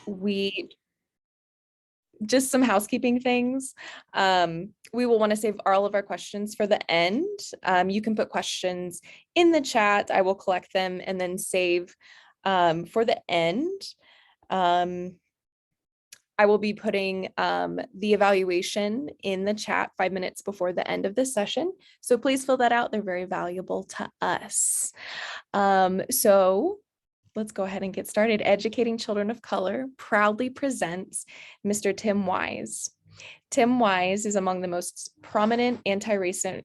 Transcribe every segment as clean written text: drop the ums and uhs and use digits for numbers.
we just some housekeeping things. We will want to save all of our questions for the end. You can put questions in the chat. I will collect them and then save for the end. I will be putting the evaluation in the chat 5 minutes before the end of this session. So please fill that out. They're very valuable to us. So let's go ahead and get started. Educating Children of Color proudly presents Mr. Tim Wise. Tim Wise is among the most prominent anti-racist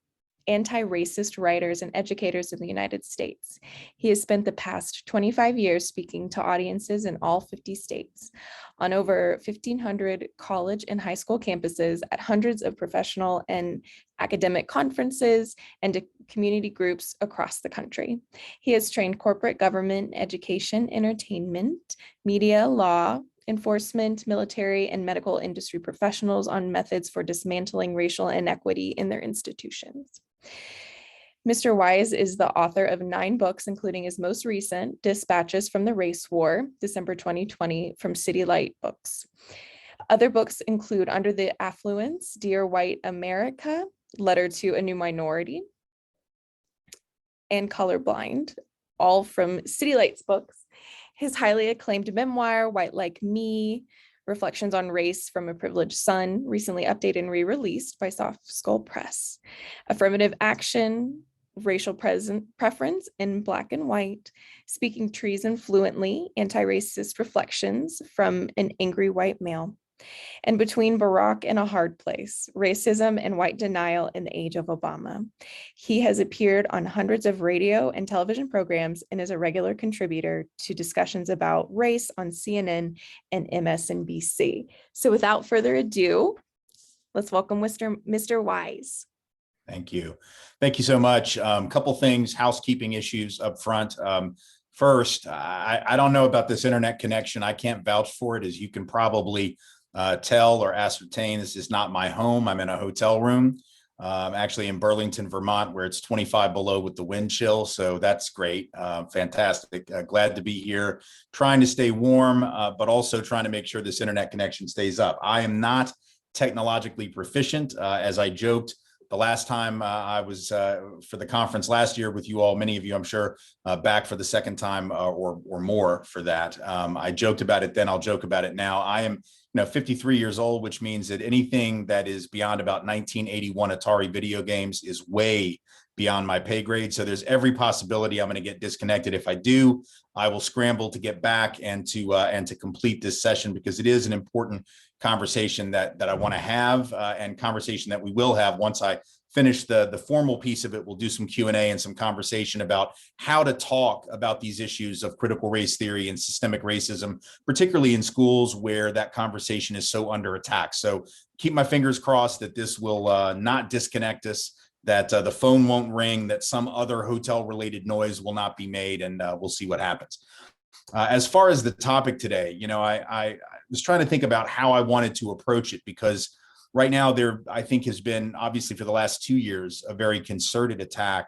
writers and educators in the United States. He has spent the past 25 years speaking to audiences in all 50 states, on over 1,500 college and high school campuses, at hundreds of professional and academic conferences, and to community groups across the country. He has trained corporate government, education, entertainment, media, law, enforcement, military, and medical industry professionals on methods for dismantling racial inequity in their institutions. Mr. Wise is the author of 9 books, including his most recent, Dispatches from the Race War, December 2020, from City Light Books. Other books include Under the Affluence, Dear White America, Letter to a New Minority, and Colorblind, all from City Light's books. His highly acclaimed memoir, White Like Me, Reflections on Race from a Privileged Son, recently updated and re-released by Soft Skull Press. Affirmative Action, Racial Preference in Black and White, Speaking Treason Fluently, Anti-Racist Reflections from an Angry White Male. And Between Barack and a Hard Place, Racism and White Denial in the Age of Obama. He has appeared on hundreds of radio and television programs and is a regular contributor to discussions about race on CNN and MSNBC. So without further ado, let's welcome Mr. Wise. Thank you. Thank you so much. Couple things, housekeeping issues up front. First, I don't know about this internet connection. I can't vouch for it, as you can probably tell or ascertain. This is not my home. I'm in a hotel room, actually in Burlington, Vermont, where it's 25 below with the wind chill. So that's great. Fantastic. Glad to be here, trying to stay warm, but also trying to make sure this internet connection stays up. I am not technologically proficient, as I joked the last time I was for the conference last year with you all, many of you, I'm sure, back for the second time or more for that. I joked about it then, I'll joke about it now. I am 53 years old, which means that anything that is beyond about 1981 Atari video games is way beyond my pay grade. So there's every possibility I'm going to get disconnected. If I do, I will scramble to get back and to complete this session, because it is an important conversation that I want to have, and conversation that we will have once I finish the formal piece of it. We'll do some Q&A and some conversation about how to talk about these issues of critical race theory and systemic racism, particularly in schools where that conversation is so under attack. So keep my fingers crossed that this will not disconnect us, that the phone won't ring, that some other hotel related noise will not be made, and we'll see what happens. As far as the topic today, I was trying to think about how I wanted to approach it, because right now there, I think, has been, obviously for the last 2 years, a very concerted attack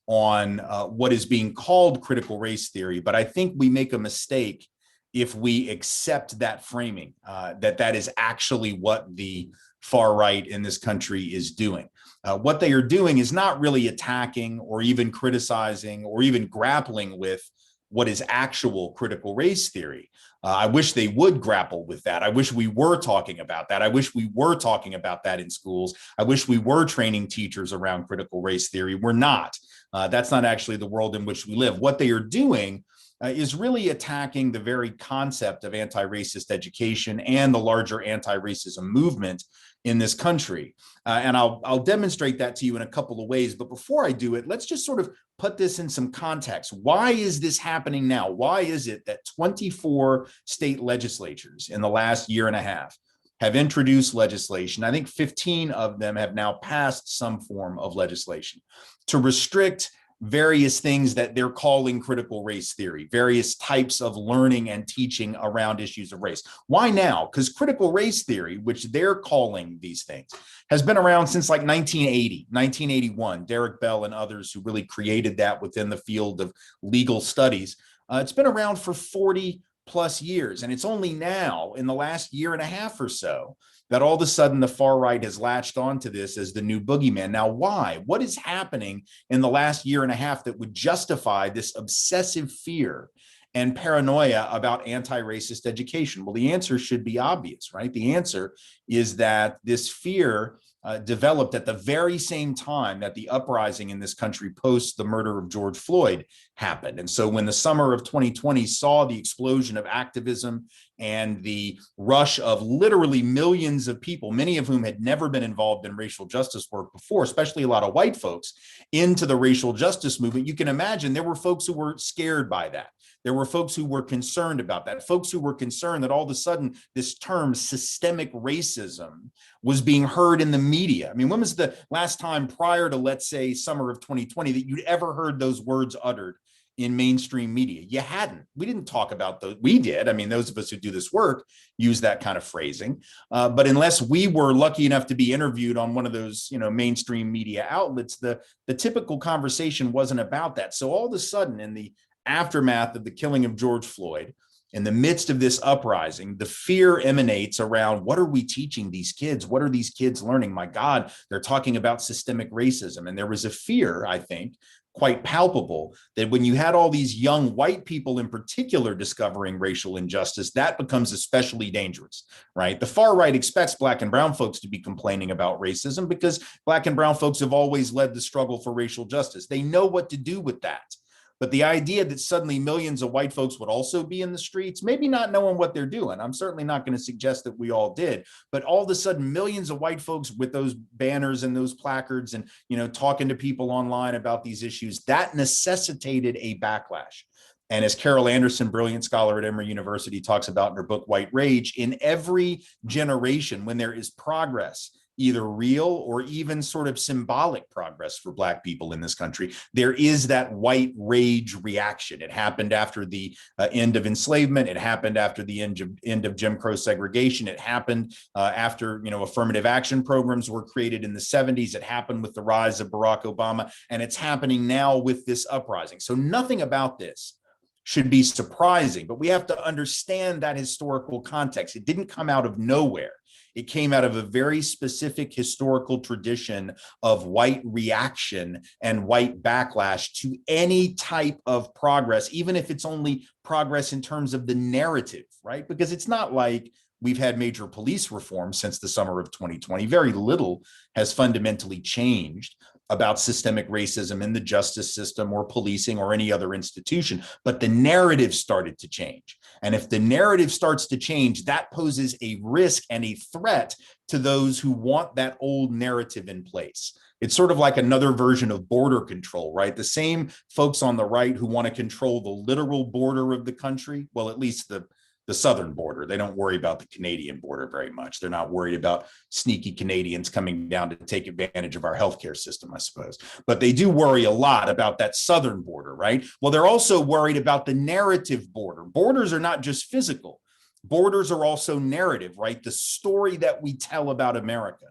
on what is being called critical race theory. But I think we make a mistake if we accept that framing, that is actually what the far right in this country is doing. What they are doing is not really attacking or even criticizing or even grappling with what is actual critical race theory. I wish they would grapple with that. I wish we were talking about that. I wish we were talking about that in schools. I wish we were training teachers around critical race theory. We're not. That's not actually the world in which we live. What they are doing is really attacking the very concept of anti-racist education and the larger anti-racism movement in this country. And I'll demonstrate that to you in a couple of ways. But before I do it, let's just sort of put this in some context. Why is this happening now? Why is it that 24 state legislatures in the last year and a half have introduced legislation? I think 15 of them have now passed some form of legislation to restrict various things that they're calling critical race theory, various types of learning and teaching around issues of race. Why now? Because critical race theory, which they're calling these things, has been around since like 1980, 1981. Derek Bell and others who really created that within the field of legal studies. It's been around for 40 plus years. And it's only now in the last year and a half or so that all of a sudden the far right has latched onto this as the new boogeyman. Now, why? What is happening in the last year and a half that would justify this obsessive fear and paranoia about anti-racist education? Well, the answer should be obvious, right? The answer is that this fear developed at the very same time that the uprising in this country post the murder of George Floyd happened. And so when the summer of 2020 saw the explosion of activism and the rush of literally millions of people, many of whom had never been involved in racial justice work before, especially a lot of white folks, into the racial justice movement, you can imagine there were folks who were scared by that. There were folks who were concerned about that, folks who were concerned that all of a sudden this term systemic racism was being heard in the media. I mean, when was the last time prior to, let's say, summer of 2020 that you'd ever heard those words uttered in mainstream media? You hadn't. We didn't talk about those. We did. I mean, those of us who do this work use that kind of phrasing. But unless we were lucky enough to be interviewed on one of those, mainstream media outlets, the typical conversation wasn't about that. So all of a sudden, in the aftermath of the killing of George Floyd, in the midst of this uprising, the fear emanates around, what are we teaching these kids? What are these kids learning? My God, they're talking about systemic racism. And there was a fear, I think, quite palpable, that when you had all these young white people in particular discovering racial injustice, that becomes especially dangerous, right? The far right expects Black and brown folks to be complaining about racism because Black and brown folks have always led the struggle for racial justice. They know what to do with that. But the idea that suddenly millions of white folks would also be in the streets, maybe not knowing what they're doing. I'm certainly not going to suggest that we all did, but all of a sudden millions of white folks with those banners and those placards and, talking to people online about these issues, that necessitated a backlash. And as Carol Anderson, brilliant scholar at Emory University, talks about in her book, White Rage, in every generation, when there is progress, either real or even sort of symbolic progress for Black people in this country, there is that white rage reaction. It happened after the end of enslavement. It happened after the end of Jim Crow segregation. It happened after, affirmative action programs were created in the 70s. It happened with the rise of Barack Obama, and it's happening now with this uprising. So nothing about this should be surprising, but we have to understand that historical context. It didn't come out of nowhere. It came out of a very specific historical tradition of white reaction and white backlash to any type of progress, even if it's only progress in terms of the narrative, right? Because it's not like we've had major police reform since the summer of 2020. Very little has fundamentally changed about systemic racism in the justice system or policing or any other institution, but the narrative started to change. And if the narrative starts to change, that poses a risk and a threat to those who want that old narrative in place. It's sort of like another version of border control, right? The same folks on the right who want to control the literal border of the country, well, at least the southern border. They don't worry about the Canadian border very much. They're not worried about sneaky Canadians coming down to take advantage of our healthcare system, I suppose. But they do worry a lot about that southern border, right? Well, they're also worried about the narrative border. Borders are not just physical. Borders are also narrative, right? The story that we tell about America.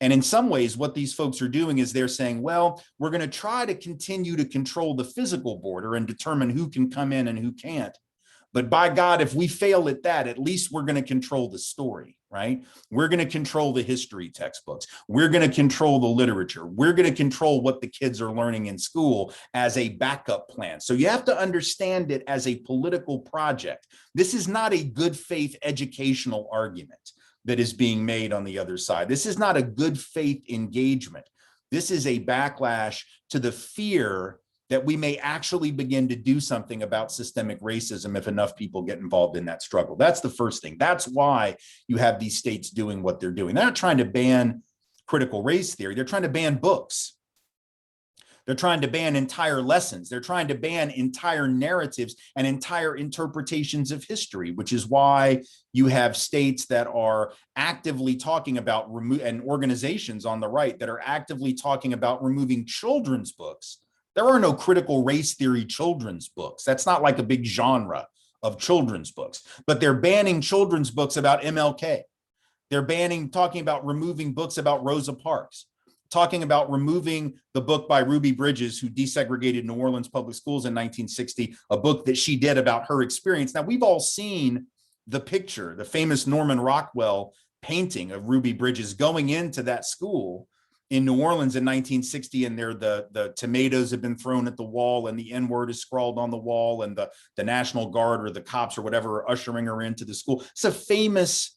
And in some ways, what these folks are doing is they're saying, well, we're going to try to continue to control the physical border and determine who can come in and who can't. But by God, if we fail at that, at least we're going to control the story, right? We're going to control the history textbooks. We're going to control the literature. We're going to control what the kids are learning in school as a backup plan. So you have to understand it as a political project. This is not a good faith educational argument that is being made on the other side. This is not a good faith engagement. This is a backlash to the fear that we may actually begin to do something about systemic racism if enough people get involved in that struggle. That's the first thing. That's why you have these states doing what they're doing. They're not trying to ban critical race theory. They're trying to ban books. They're trying to ban entire lessons. They're trying to ban entire narratives and entire interpretations of history, which is why you have states that are actively talking about and organizations on the right that are actively talking about removing children's books. There are no critical race theory children's books. That's not like a big genre of children's books, but they're banning children's books about MLK. They're talking about removing books about Rosa Parks, talking about removing the book by Ruby Bridges, who desegregated New Orleans public schools in 1960, a book that she did about her experience. Now, we've all seen the picture, the famous Norman Rockwell painting of Ruby Bridges going into that school in New Orleans in 1960, and there the tomatoes have been thrown at the wall and the N-word is scrawled on the wall, and the National Guard or the cops or whatever are ushering her into the school. It's a famous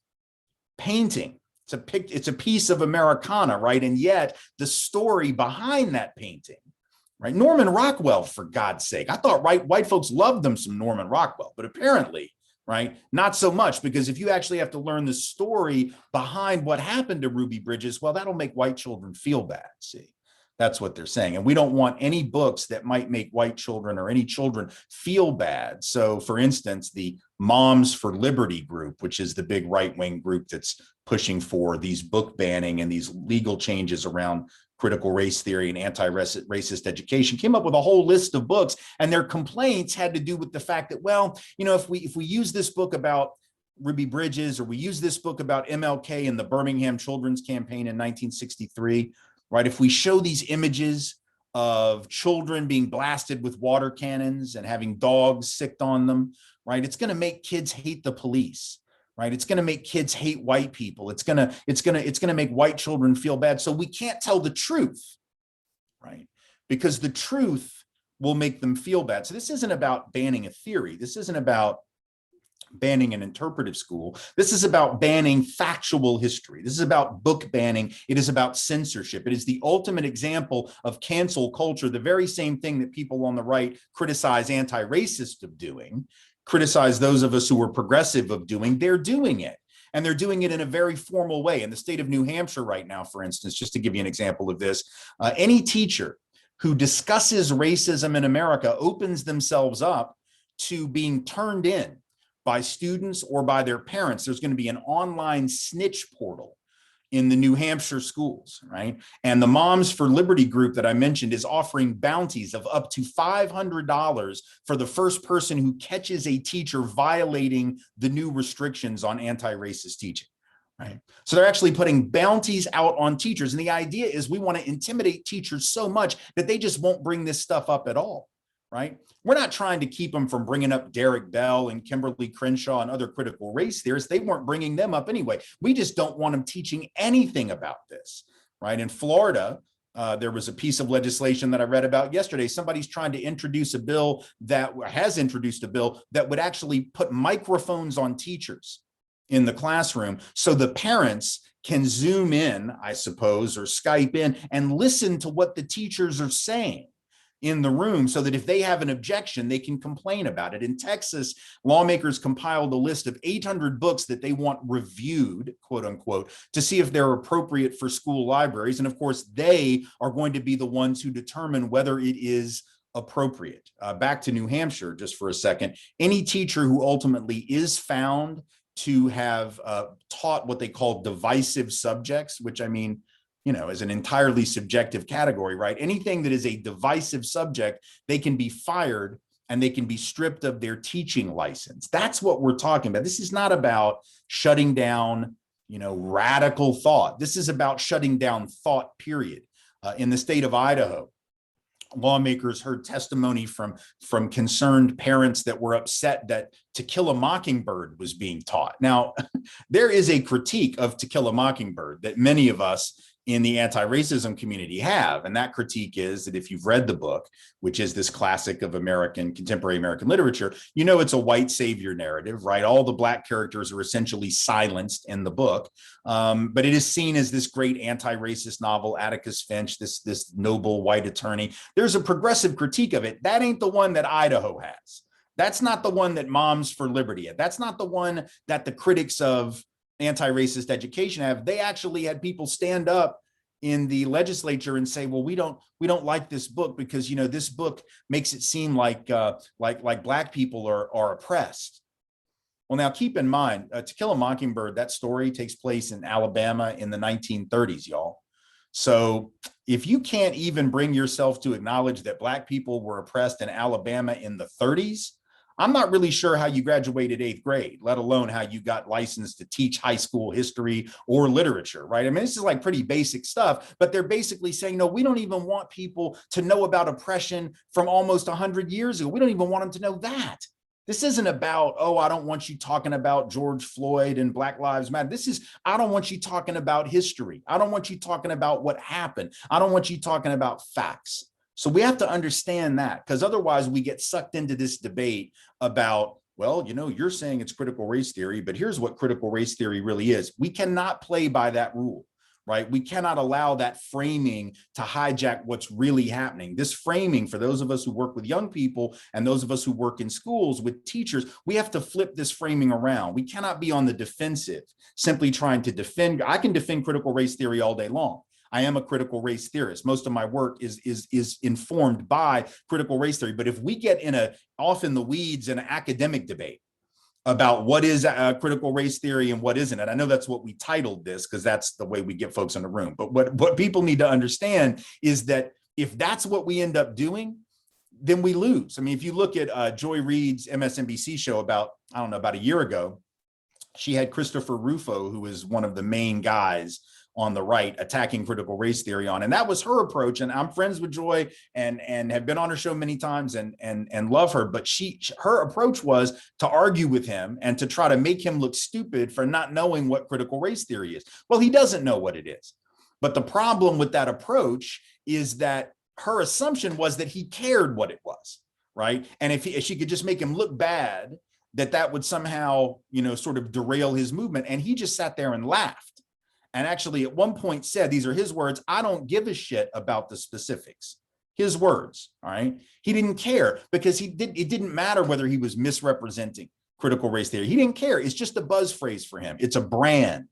painting. It's a piece of Americana, right? And yet the story behind that painting, right? Norman Rockwell, for God's sake. I thought white folks loved them some Norman Rockwell, but apparently, right, not so much, because if you actually have to learn the story behind what happened to Ruby Bridges, well, that'll make white children feel bad. See, that's what they're saying. And we don't want any books that might make white children or any children feel bad. So for instance, the Moms for Liberty group, which is the big right-wing group that's pushing for these book banning and these legal changes around critical race theory and anti-racist education, came up with a whole list of books, and their complaints had to do with the fact that, well, you know, if we use this book about Ruby Bridges, or we use this book about MLK and the Birmingham Children's Campaign in 1963, right? If we show these images of children being blasted with water cannons and having dogs sicked on them, right? It's going to make kids hate the police, right? It's going to make kids hate white people. It's going to make white children feel bad. So we can't tell the truth, right? Because the truth will make them feel bad. So this isn't about banning a theory. This isn't about banning an interpretive school. This is about banning factual history. This is about book banning. It is about censorship. It is the ultimate example of cancel culture, the very same thing that people on the right criticize anti-racist of doing, criticize those of us who are progressive of doing. They're doing it. And they're doing it in a very formal way. In the state of New Hampshire right now, for instance, just to give you an example of this, any teacher who discusses racism in America opens themselves up to being turned in by students or by their parents. There's going to be an online snitch portal in the New Hampshire schools, right? And the Moms for Liberty group that I mentioned is offering bounties of up to $500 for the first person who catches a teacher violating the new restrictions on anti-racist teaching, right? So they're actually putting bounties out on teachers. And the idea is we want to intimidate teachers so much that they just won't bring this stuff up at all, right? We're not trying to keep them from bringing up Derek Bell and Kimberly Crenshaw and other critical race theorists. They weren't bringing them up anyway. We just don't want them teaching anything about this, right? In Florida, there was a piece of legislation that I read about yesterday. Somebody's trying to introduce a bill that has introduced a bill that would actually put microphones on teachers in the classroom so the parents can zoom in, I suppose, or Skype in and listen to what the teachers are saying in the room, so that if they have an objection, they can complain about it. In Texas, lawmakers compiled a list of 800 books that they want reviewed, quote unquote, to see if they're appropriate for school libraries. And of course, they are going to be the ones who determine whether it is appropriate. Back to New Hampshire just for a second. Any teacher who ultimately is found to have taught what they call divisive subjects, which I mean, you know, is an entirely subjective category, right? Anything that is a divisive subject, they can be fired and they can be stripped of their teaching license. That's what we're talking about. This is not about shutting down, you know, radical thought. This is about shutting down thought, period. In the state of Idaho, lawmakers heard testimony from concerned parents that were upset that To Kill a Mockingbird was being taught. Now, there is a critique of To Kill a Mockingbird that many of us in the anti-racism community have. And that critique is that if you've read the book, which is this classic of contemporary American literature, you know it's a white savior narrative, right? All the Black characters are essentially silenced in the book, but it is seen as this great anti-racist novel, Atticus Finch, this noble white attorney. There's a progressive critique of it. That ain't the one that Idaho has. That's not the one that Moms for Liberty had. That's not the one that the critics of anti-racist education have. They actually had people stand up in the legislature and say, well, we don't like this book because, you know, this book makes it seem like Black people are oppressed. Well, now keep in mind, To Kill a Mockingbird, that story takes place in Alabama in the 1930s, y'all. So if you can't even bring yourself to acknowledge that Black people were oppressed in Alabama in the 30s, I'm not really sure how you graduated 8th grade, let alone how you got licensed to teach high school history or literature, right? I mean, this is like pretty basic stuff, but they're basically saying, no, we don't even want people to know about oppression from almost 100 years ago. We don't even want them to know that. This isn't about, oh, I don't want you talking about George Floyd and Black Lives Matter. This is, I don't want you talking about history. I don't want you talking about what happened. I don't want you talking about facts. So we have to understand that, because otherwise we get sucked into this debate about, well, you know, you're saying it's critical race theory, but here's what critical race theory really is. We cannot play by that rule, right? We cannot allow that framing to hijack what's really happening. This framing, for those of us who work with young people and those of us who work in schools with teachers, we have to flip this framing around. We cannot be on the defensive, simply trying to defend. I can defend critical race theory all day long. I am a critical race theorist. Most of my work is informed by critical race theory. But if we get off in the weeds in an academic debate about what is a critical race theory and what isn't, and I know that's what we titled this because that's the way we get folks in the room. But what people need to understand is that if that's what we end up doing, then we lose. I mean, if you look at Joy Reid's MSNBC show about a year ago, she had Christopher Rufo, who is one of the main guys on the right attacking critical race theory on. And that was her approach. And I'm friends with Joy and have been on her show many times and love her. But her approach was to argue with him and to try to make him look stupid for not knowing what critical race theory is. Well, he doesn't know what it is. But the problem with that approach is that her assumption was that he cared what it was, right? And if she could just make him look bad, that would somehow, sort of derail his movement. And he just sat there and laughed. And actually at one point said, these are his words, I don't give a shit about the specifics. His words, all right? He didn't care because it didn't matter whether he was misrepresenting critical race theory. He didn't care. It's just a buzz phrase for him. It's a brand.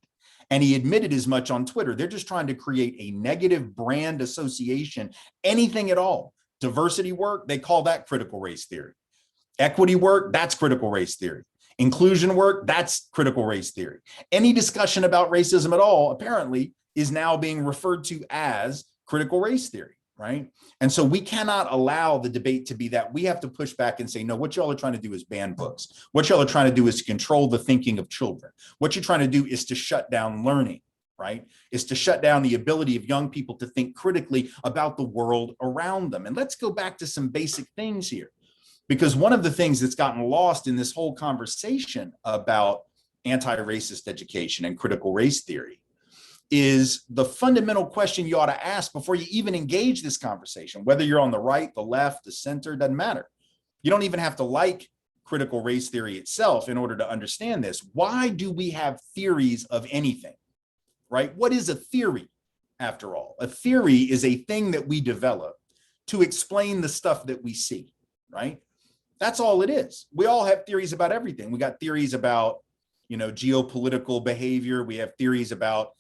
And he admitted as much on Twitter. They're just trying to create a negative brand association, anything at all. Diversity work, they call that critical race theory. Equity work, that's critical race theory. Inclusion work, that's critical race theory. Any discussion about racism at all, apparently, is now being referred to as critical race theory, right? And so we cannot allow the debate to be that. We have to push back and say, no, what y'all are trying to do is ban books. What y'all are trying to do is control the thinking of children. What you're trying to do is to shut down learning, right? Is to shut down the ability of young people to think critically about the world around them. And let's go back to some basic things here. Because one of the things that's gotten lost in this whole conversation about anti-racist education and critical race theory is the fundamental question you ought to ask before you even engage this conversation, whether you're on the right, the left, the center, doesn't matter. You don't even have to like critical race theory itself in order to understand this. Why do we have theories of anything, right? What is a theory, after all? A theory is a thing that we develop to explain the stuff that we see, right? That's all it is. We all have theories about everything. We got theories about, geopolitical behavior. We have theories about,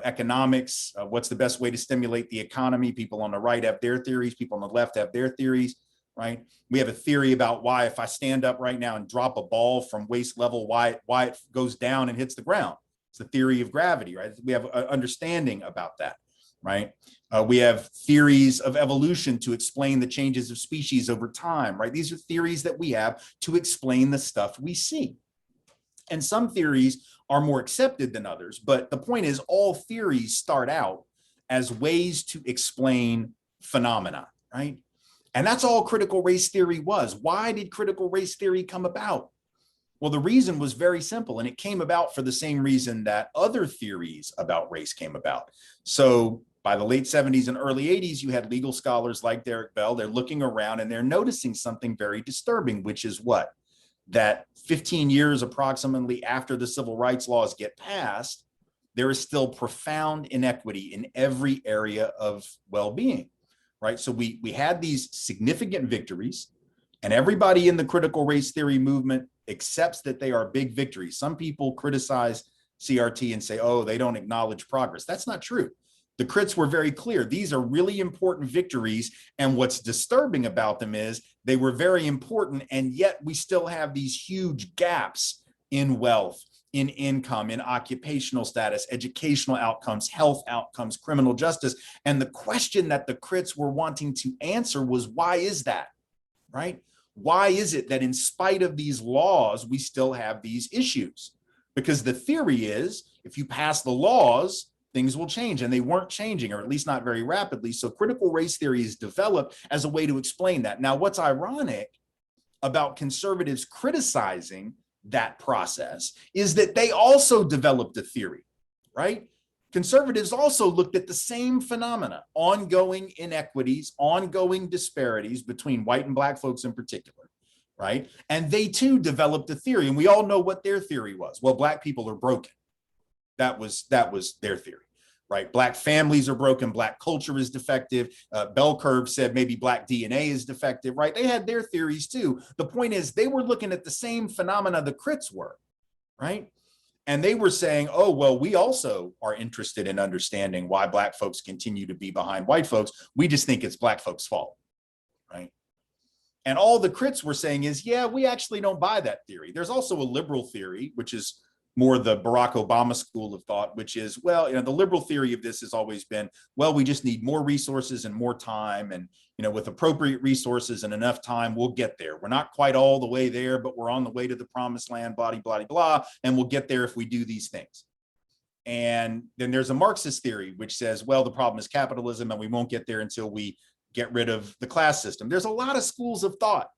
economics. What's the best way to stimulate the economy? People on the right have their theories. People on the left have their theories, right? We have a theory about why, if I stand up right now and drop a ball from waist level, why it goes down and hits the ground. It's the theory of gravity, right? We have an understanding about that, right? We have theories of evolution to explain the changes of species over time, right? These are theories that we have to explain the stuff we see. And some theories are more accepted than others, but the point is all theories start out as ways to explain phenomena, right? And that's all critical race theory was. Why did critical race theory come about? Well, the reason was very simple, and it came about for the same reason that other theories about race came about. So by the late 70s and early 80s, you had legal scholars like Derek Bell. They're looking around and they're noticing something very disturbing, which is what? That 15 years approximately after the civil rights laws get passed, there is still profound inequity in every area of well-being, right? So we had these significant victories, and everybody in the critical race theory movement accepts that they are big victories. Some people criticize CRT and say, oh, they don't acknowledge progress. That's not true. The crits were very clear. These are really important victories. And what's disturbing about them is they were very important. And yet we still have these huge gaps in wealth, in income, in occupational status, educational outcomes, health outcomes, criminal justice. And the question that the crits were wanting to answer was, why is that, right? why is it that in spite of these laws, we still have these issues? Because the theory is if you pass the laws, things will change, and they weren't changing, or at least not very rapidly. So critical race theory is developed as a way to explain that. Now, what's ironic about conservatives criticizing that process is that they also developed a theory, right? Conservatives also looked at the same phenomena, ongoing inequities, ongoing disparities between white and black folks in particular, right? And they too developed a theory, and we all know what their theory was. Well, black people are broken. That was their theory, right? Black families are broken. Black culture is defective. Bell Curve said maybe black DNA is defective, right? They had their theories too. The point is they were looking at the same phenomena the crits were, right? And they were saying, oh, well, we also are interested in understanding why black folks continue to be behind white folks. We just think it's black folks' fault, right? And all the crits were saying is, yeah, we actually don't buy that theory. There's also a liberal theory, which is more the Barack Obama school of thought, which is, well, the liberal theory of this has always been, well, we just need more resources and more time. And, with appropriate resources and enough time, we'll get there. We're not quite all the way there, but we're on the way to the promised land, blah, blah, blah, and we'll get there if we do these things. And then there's a Marxist theory, which says, well, the problem is capitalism, and we won't get there until we get rid of the class system. There's a lot of schools of thought,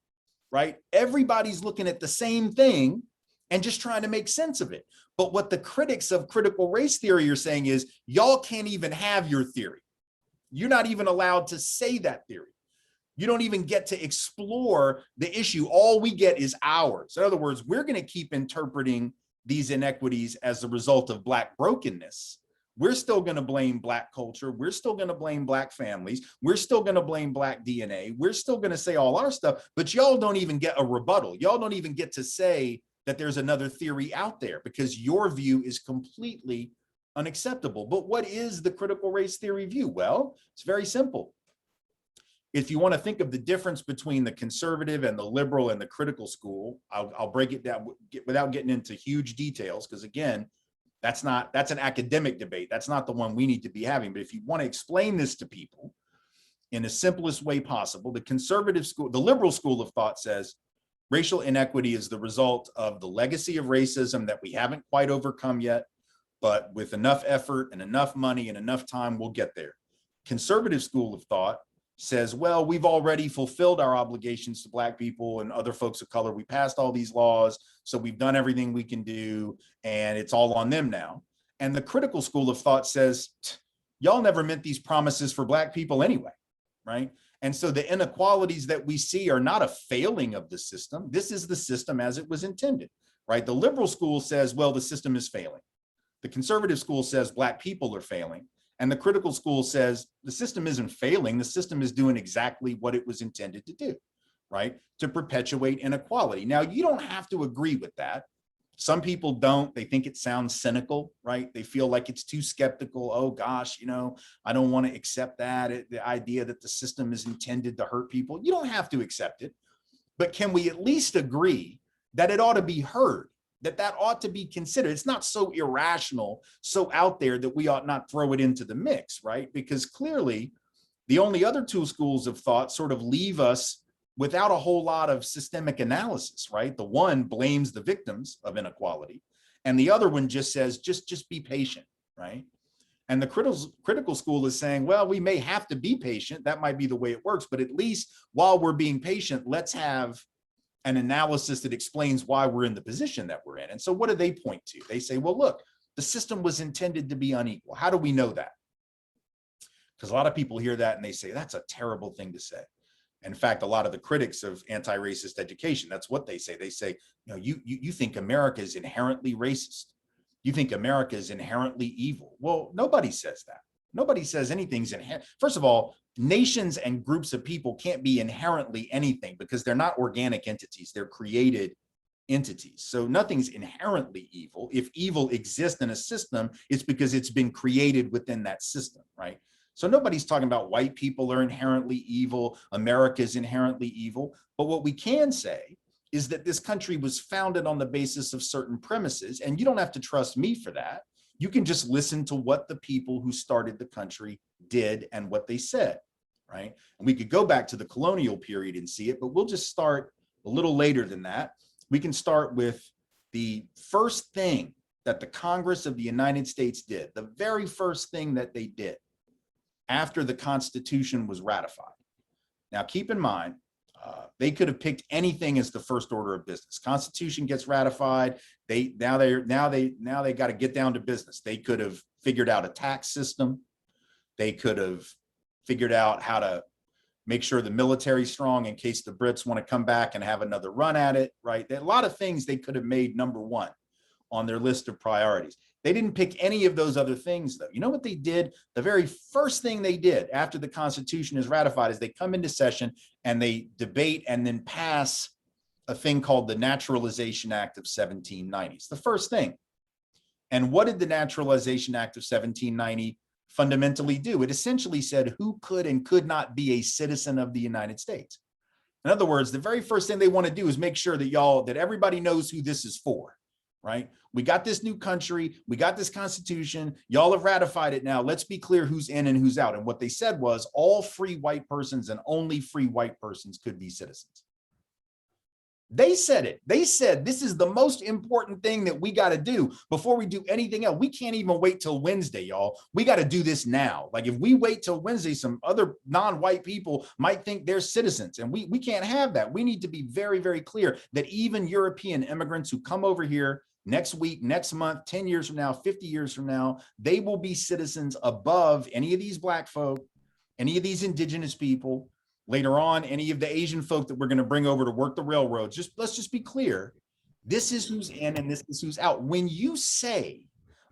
right? Everybody's looking at the same thing and just trying to make sense of it. But what the critics of critical race theory are saying is, y'all can't even have your theory. You're not even allowed to say that theory. You don't even get to explore the issue. All we get is ours. In other words, we're going to keep interpreting these inequities as a result of black brokenness. We're still going to blame black culture. We're still going to blame black families. We're still going to blame black DNA. We're still going to say all our stuff, but y'all don't even get a rebuttal. Y'all don't even get to say that there's another theory out there because your view is completely unacceptable. But what is the critical race theory view? Well, it's very simple. If you want to think of the difference between the conservative and the liberal and the critical school, I'll break it down without getting into huge details, because again, that's an academic debate. That's not the one we need to be having. But if you want to explain this to people in the simplest way possible, the conservative school, the liberal school of thought says racial inequity is the result of the legacy of racism that we haven't quite overcome yet, but with enough effort and enough money and enough time, we'll get there. Conservative school of thought says, well, we've already fulfilled our obligations to black people and other folks of color. We passed all these laws, so we've done everything we can do, and it's all on them now. And the critical school of thought says, y'all never meant these promises for black people anyway, right? And so the inequalities that we see are not a failing of the system. This is the system as it was intended, right? The liberal school says, well, the system is failing. The conservative school says black people are failing. And the critical school says the system isn't failing. The system is doing exactly what it was intended to do, right? To perpetuate inequality. Now, you don't have to agree with that. Some people don't. They think it sounds cynical, right? They feel like it's too skeptical. Oh, gosh, I don't want to accept that. The idea that the system is intended to hurt people. You don't have to accept it. But can we at least agree that it ought to be heard? That ought to be considered. It's not so irrational, so out there that we ought not throw it into the mix, right? Because clearly the only other two schools of thought sort of leave us without a whole lot of systemic analysis, right? The one blames the victims of inequality, and the other one just says, just be patient, right? And the critical school is saying, well, we may have to be patient. That might be the way it works, but at least while we're being patient, let's have an analysis that explains why we're in the position that we're in. And so what do they point to? They say, well, look, the system was intended to be unequal. How do we know that? Because a lot of people hear that and they say, that's a terrible thing to say. In fact, a lot of the critics of anti-racist education, that's what they say. They say, you think America is inherently racist. You think America is inherently evil. Well, nobody says that. Nobody says anything's inherent. First of all, nations and groups of people can't be inherently anything because they're not organic entities. They're created entities. So nothing's inherently evil. If evil exists in a system, it's because it's been created within that system, right? So nobody's talking about white people are inherently evil. America is inherently evil. But what we can say is that this country was founded on the basis of certain premises, and you don't have to trust me for that. You can just listen to what the people who started the country did and what they said, right? And we could go back to the colonial period and see it, but we'll just start a little later than that. We can start with the first thing that the Congress of the United States did, the very first thing that they did after the Constitution was ratified. Now, keep in mind, they could have picked anything as the first order of business. Constitution gets ratified. Now they got to get down to business. They could have figured out a tax system. They could have figured out how to make sure the military's strong in case the Brits want to come back and have another run at it, right? There are a lot of things they could have made number one on their list of priorities. They didn't pick any of those other things, though. You know what they did? The very first thing they did after the Constitution is ratified is they come into session and they debate and then pass a thing called the Naturalization Act of 1790. It's the first thing. And what did the Naturalization Act of 1790 fundamentally do? It essentially said who could and could not be a citizen of the United States. In other words, the very first thing they want to do is make sure that everybody knows who this is for, right? We got this new country, we got this Constitution, y'all have ratified it now. Let's be clear who's in and who's out. And what they said was all free white persons and only free white persons could be citizens. They said it. They said this is the most important thing that we got to do before we do anything else. We can't even wait till Wednesday, y'all. We got to do this now. Like if we wait till Wednesday, some other non-white people might think they're citizens, and we can't have that. We need to be very, very clear that even European immigrants who come over here next week, next month, 10 years from now, 50 years from now, they will be citizens above any of these Black folk, any of these indigenous people. Later on, any of the Asian folk that we're going to bring over to work the railroads. Let's just be clear. This is who's in and this is who's out. When you say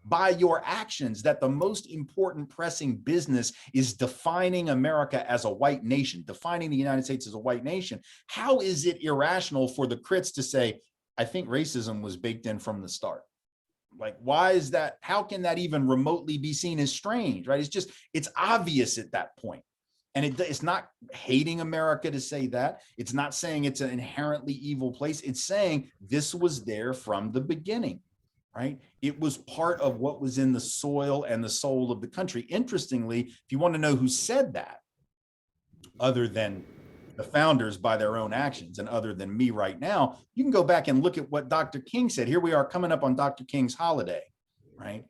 by your actions that the most important pressing business is defining America as a white nation, defining the United States as a white nation, how is it irrational for the crits to say, I think racism was baked in from the start? Like, why is that? How can that even remotely be seen as strange, right? It's obvious at that point. And it's not hating America to say that. It's not saying it's an inherently evil place. It's saying this was there from the beginning, right? It was part of what was in the soil and the soul of the country. Interestingly, if you want to know who said that, other than the founders by their own actions and other than me right now, you can go back and look at what Dr. King said. Here we are coming up on Dr. King's holiday, right?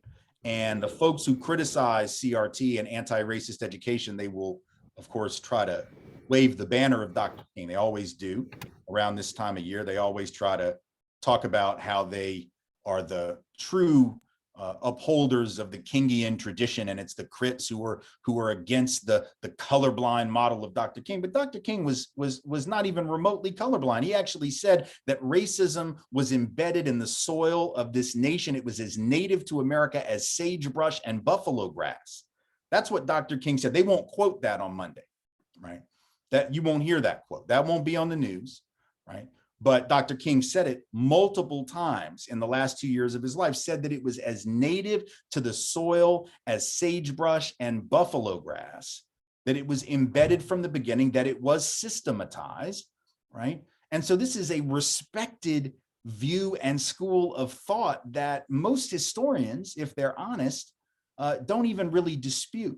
And the folks who criticize CRT and anti-racist education, they will, of course, try to wave the banner of Dr. King. They always do around this time of year. They always try to talk about how they are the true upholders of the Kingian tradition, and it's the crits who are against the colorblind model of Dr. King. But Dr. King was not even remotely colorblind. He actually said that racism was embedded in the soil of this nation. It was as native to America as sagebrush and buffalo grass. That's what Dr. King said. They won't quote that on Monday, right? That you won't hear that quote. That won't be on the news, right? But Dr. King said it multiple times in the last 2 years of his life, said that it was as native to the soil as sagebrush and buffalo grass, that it was embedded from the beginning, that it was systematized, right? And so this is a respected view and school of thought that most historians, if they're honest, don't even really dispute.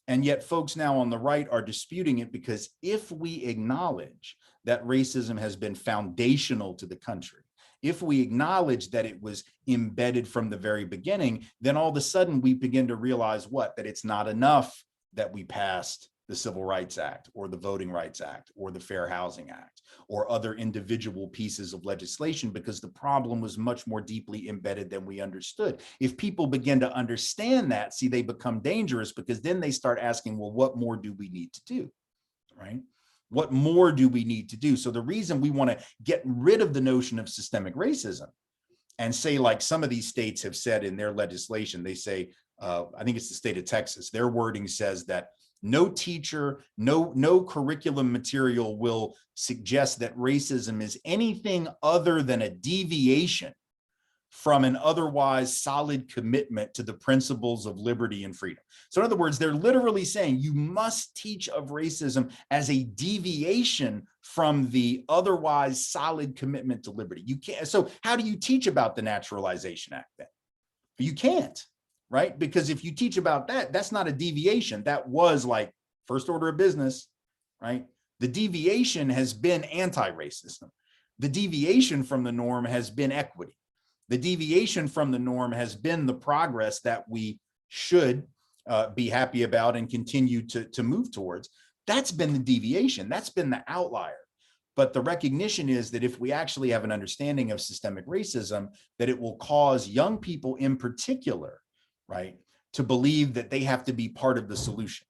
And yet folks now on the right are disputing it, because if we acknowledge that racism has been foundational to the country, if we acknowledge that it was embedded from the very beginning, then all of a sudden we begin to realize that it's not enough that we passed the Civil Rights Act or the Voting Rights Act or the Fair Housing Act or other individual pieces of legislation, because the problem was much more deeply embedded than we understood. If people begin to understand that, see, they become dangerous, because then they start asking, well, what more do we need to do, right? What more do we need to do? So the reason we want to get rid of the notion of systemic racism and say, like some of these states have said in their legislation, they say, I think it's the state of Texas, their wording says that no teacher, no curriculum material will suggest that racism is anything other than a deviation from an otherwise solid commitment to the principles of liberty and freedom. So in other words, they're literally saying you must teach of racism as a deviation from the otherwise solid commitment to liberty. You can't. So how do you teach about the Naturalization Act then? You can't, right? Because if you teach about that, that's not a deviation. That was like first order of business, right? The deviation has been anti-racism. The deviation from the norm has been equity. The deviation from the norm has been the progress that we should be happy about and continue to move towards. That's been the deviation. That's been the outlier. But the recognition is that if we actually have an understanding of systemic racism, that it will cause young people in particular, right, to believe that they have to be part of the solution.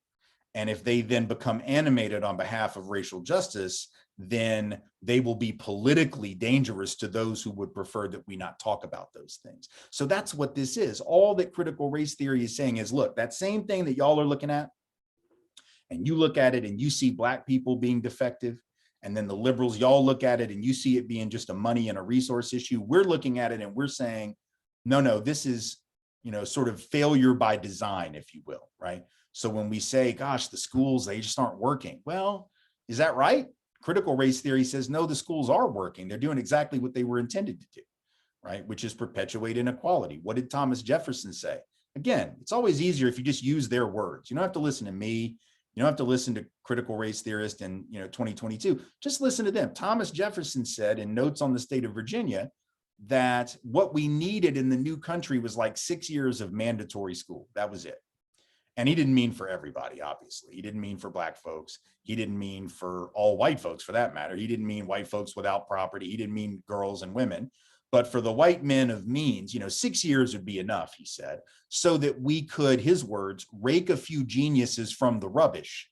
And if they then become animated on behalf of racial justice, then they will be politically dangerous to those who would prefer that we not talk about those things. So that's what this is. All that critical race theory is saying is, look, that same thing that y'all are looking at, and you look at it and you see Black people being defective, and then the liberals, y'all look at it and you see it being just a money and a resource issue. We're looking at it and we're saying, no, this is, sort of failure by design, if you will, right? So when we say, gosh, the schools, they just aren't working. Well, is that right? Critical race theory says, no, the schools are working. They're doing exactly what they were intended to do, right? Which is perpetuate inequality. What did Thomas Jefferson say? Again, it's always easier if you just use their words. You don't have to listen to me. You don't have to listen to critical race theorists in 2022. Just listen to them. Thomas Jefferson said in Notes on the State of Virginia that what we needed in the new country was like 6 years of mandatory school. That was it. And he didn't mean for everybody, obviously. He didn't mean for Black folks. He didn't mean for all white folks, for that matter. He didn't mean white folks without property. He didn't mean girls and women. But for the white men of means, 6 years would be enough, he said, so that we could, his words, rake a few geniuses from the rubbish,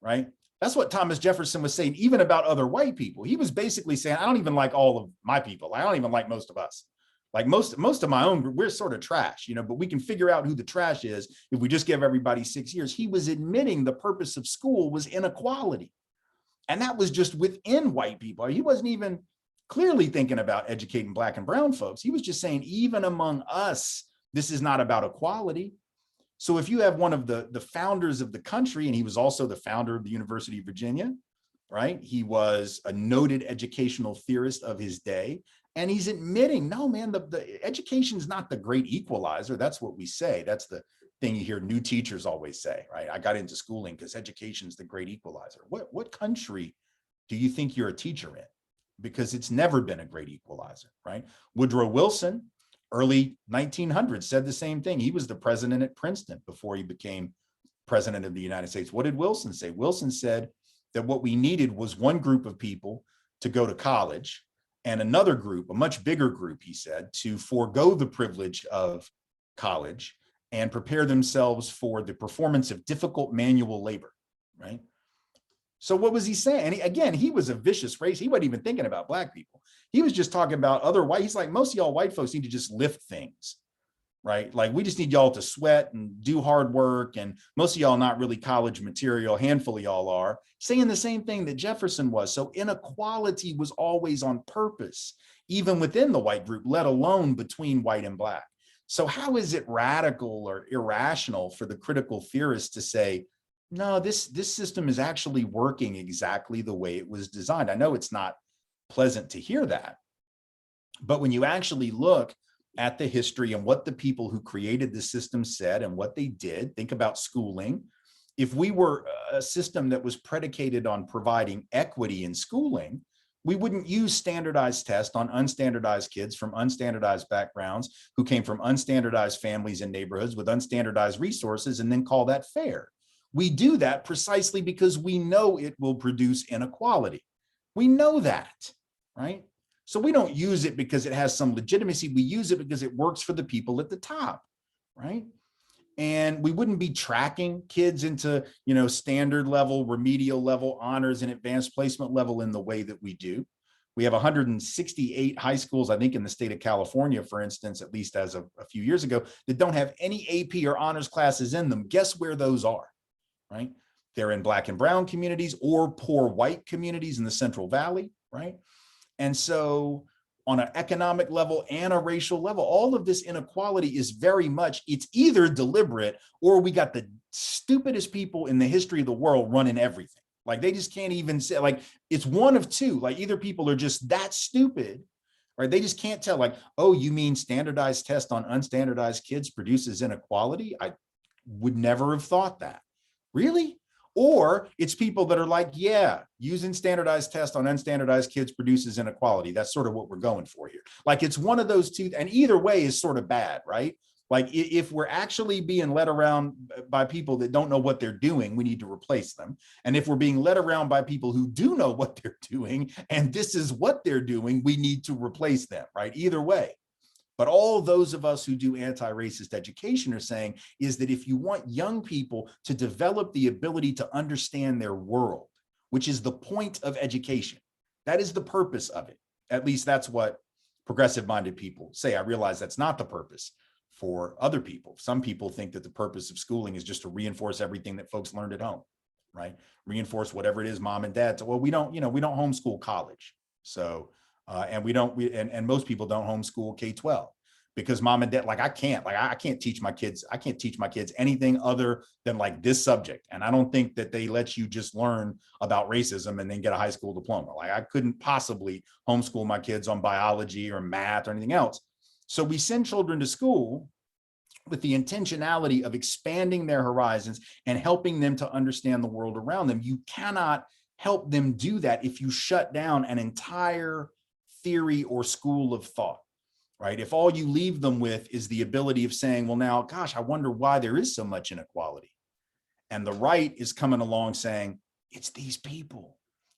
right? That's what Thomas Jefferson was saying, even about other white people. He was basically saying, I don't even like all of my people. I don't even like most of us. Like most of my own, we're sort of trash, but we can figure out who the trash is if we just give everybody 6 years. He was admitting the purpose of school was inequality. And that was just within white people. He wasn't even clearly thinking about educating Black and brown folks. He was just saying, even among us, this is not about equality. So if you have one of the founders of the country, and he was also the founder of the University of Virginia, right? He was a noted educational theorist of his day. And he's admitting, no, man, the education is not the great equalizer. That's what we say. That's the thing you hear new teachers always say, right? I got into schooling because education is the great equalizer. What country do you think you're a teacher in? Because it's never been a great equalizer, right? Woodrow Wilson, early 1900s, said the same thing. He was the president at Princeton before he became president of the United States. What did Wilson say? Wilson said that what we needed was one group of people to go to college, and another group, a much bigger group, he said, to forego the privilege of college and prepare themselves for the performance of difficult manual labor, right? So what was he saying? And again, he was a vicious race. He wasn't even thinking about Black people. He was just talking about other white. He's like, most of y'all white folks need to just lift things, right? Like, we just need y'all to sweat and do hard work. And most of y'all not really college material. Handful of y'all are, saying the same thing that Jefferson was. So inequality was always on purpose, even within the white group, let alone between white and Black. So how is it radical or irrational for the critical theorists to say, no, this system is actually working exactly the way it was designed? I know it's not pleasant to hear that, but when you actually look at the history and what the people who created the system said and what they did, think about schooling. If we were a system that was predicated on providing equity in schooling, we wouldn't use standardized tests on unstandardized kids from unstandardized backgrounds who came from unstandardized families and neighborhoods with unstandardized resources and then call that fair. We do that precisely because we know it will produce inequality. We know that, right? So we don't use it because it has some legitimacy. We use it because it works for the people at the top, right? And we wouldn't be tracking kids into, standard level, remedial level, honors, and advanced placement level in the way that we do. We have 168 high schools, I think, in the state of California, for instance, at least as of a few years ago, that don't have any AP or honors classes in them. Guess where those are, right? They're in Black and brown communities or poor white communities in the Central Valley, right? And so on an economic level and a racial level, all of this inequality is very much, it's either deliberate or we got the stupidest people in the history of the world running everything. Like, they just can't even say, like, it's one of two. Like, either people are just that stupid, right? They just can't tell, like, oh, you mean standardized test on unstandardized kids produces inequality? I would never have thought that. Really? Or it's people that are like, yeah, using standardized tests on unstandardized kids produces inequality. That's sort of what we're going for here. Like it's one of those two, and either way is sort of bad, right? Like if we're actually being led around by people that don't know what they're doing, we need to replace them. And if we're being led around by people who do know what they're doing, and this is what they're doing, we need to replace them, right? Either way. But all those of us who do anti-racist education are saying is that if you want young people to develop the ability to understand their world, which is the point of education, that is the purpose of it. At least that's what progressive-minded people say. I realize that's not the purpose for other people. Some people think that the purpose of schooling is just to reinforce everything that folks learned at home, right? Reinforce whatever it is mom and dad. So, well, we don't homeschool college. So, and most people don't homeschool K-12 because mom and dad, like I can't teach my kids anything other than like this subject. And I don't think that they let you just learn about racism and then get a high school diploma. Like I couldn't possibly homeschool my kids on biology or math or anything else. So we send children to school with the intentionality of expanding their horizons and helping them to understand the world around them. You cannot help them do that if you shut down an entire theory or school of thought, right? If all you leave them with is the ability of saying, well, now, gosh, I wonder why there is so much inequality. And the right is coming along saying, it's these people,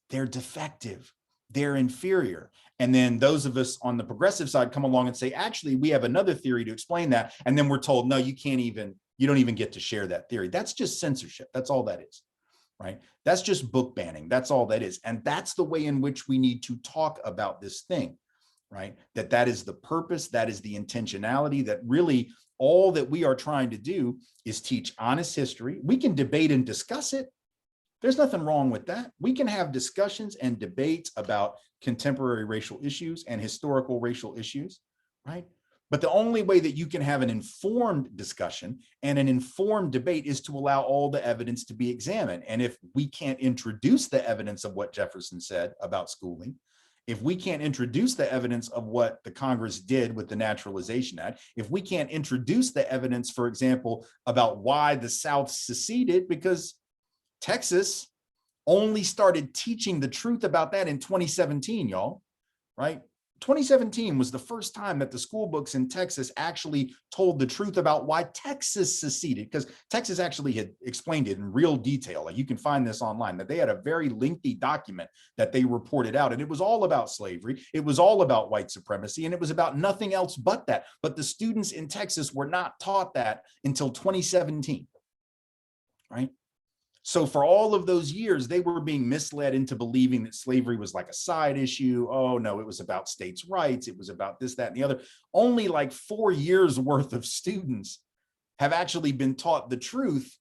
they're defective, they're inferior. And then those of us on the progressive side come along and say, actually, we have another theory to explain that. And then we're told, no, you don't even get to share that theory. That's just censorship. That's all that is. Right? That's just book banning. That's all that is. And that's the way in which we need to talk about this thing, right? That is the purpose, that is the intentionality, that really all that we are trying to do is teach honest history. We can debate and discuss it. There's nothing wrong with that. We can have discussions and debates about contemporary racial issues and historical racial issues, right? But the only way that you can have an informed discussion and an informed debate is to allow all the evidence to be examined. And if we can't introduce the evidence of what Jefferson said about schooling, if we can't introduce the evidence of what the Congress did with the Naturalization Act, if we can't introduce the evidence, for example, about why the South seceded, because Texas only started teaching the truth about that in 2017, y'all, right? 2017 was the first time that the school books in Texas actually told the truth about why Texas seceded, because Texas actually had explained it in real detail. Like you can find this online, that they had a very lengthy document that they reported out, and it was all about slavery. It was all about white supremacy, and it was about nothing else but that. But the students in Texas were not taught that until 2017, right? So for all of those years, they were being misled into believing that slavery was like a side issue. Oh, no, it was about states' rights. It was about this, that, and the other. Only like 4 years worth of students have actually been taught the truth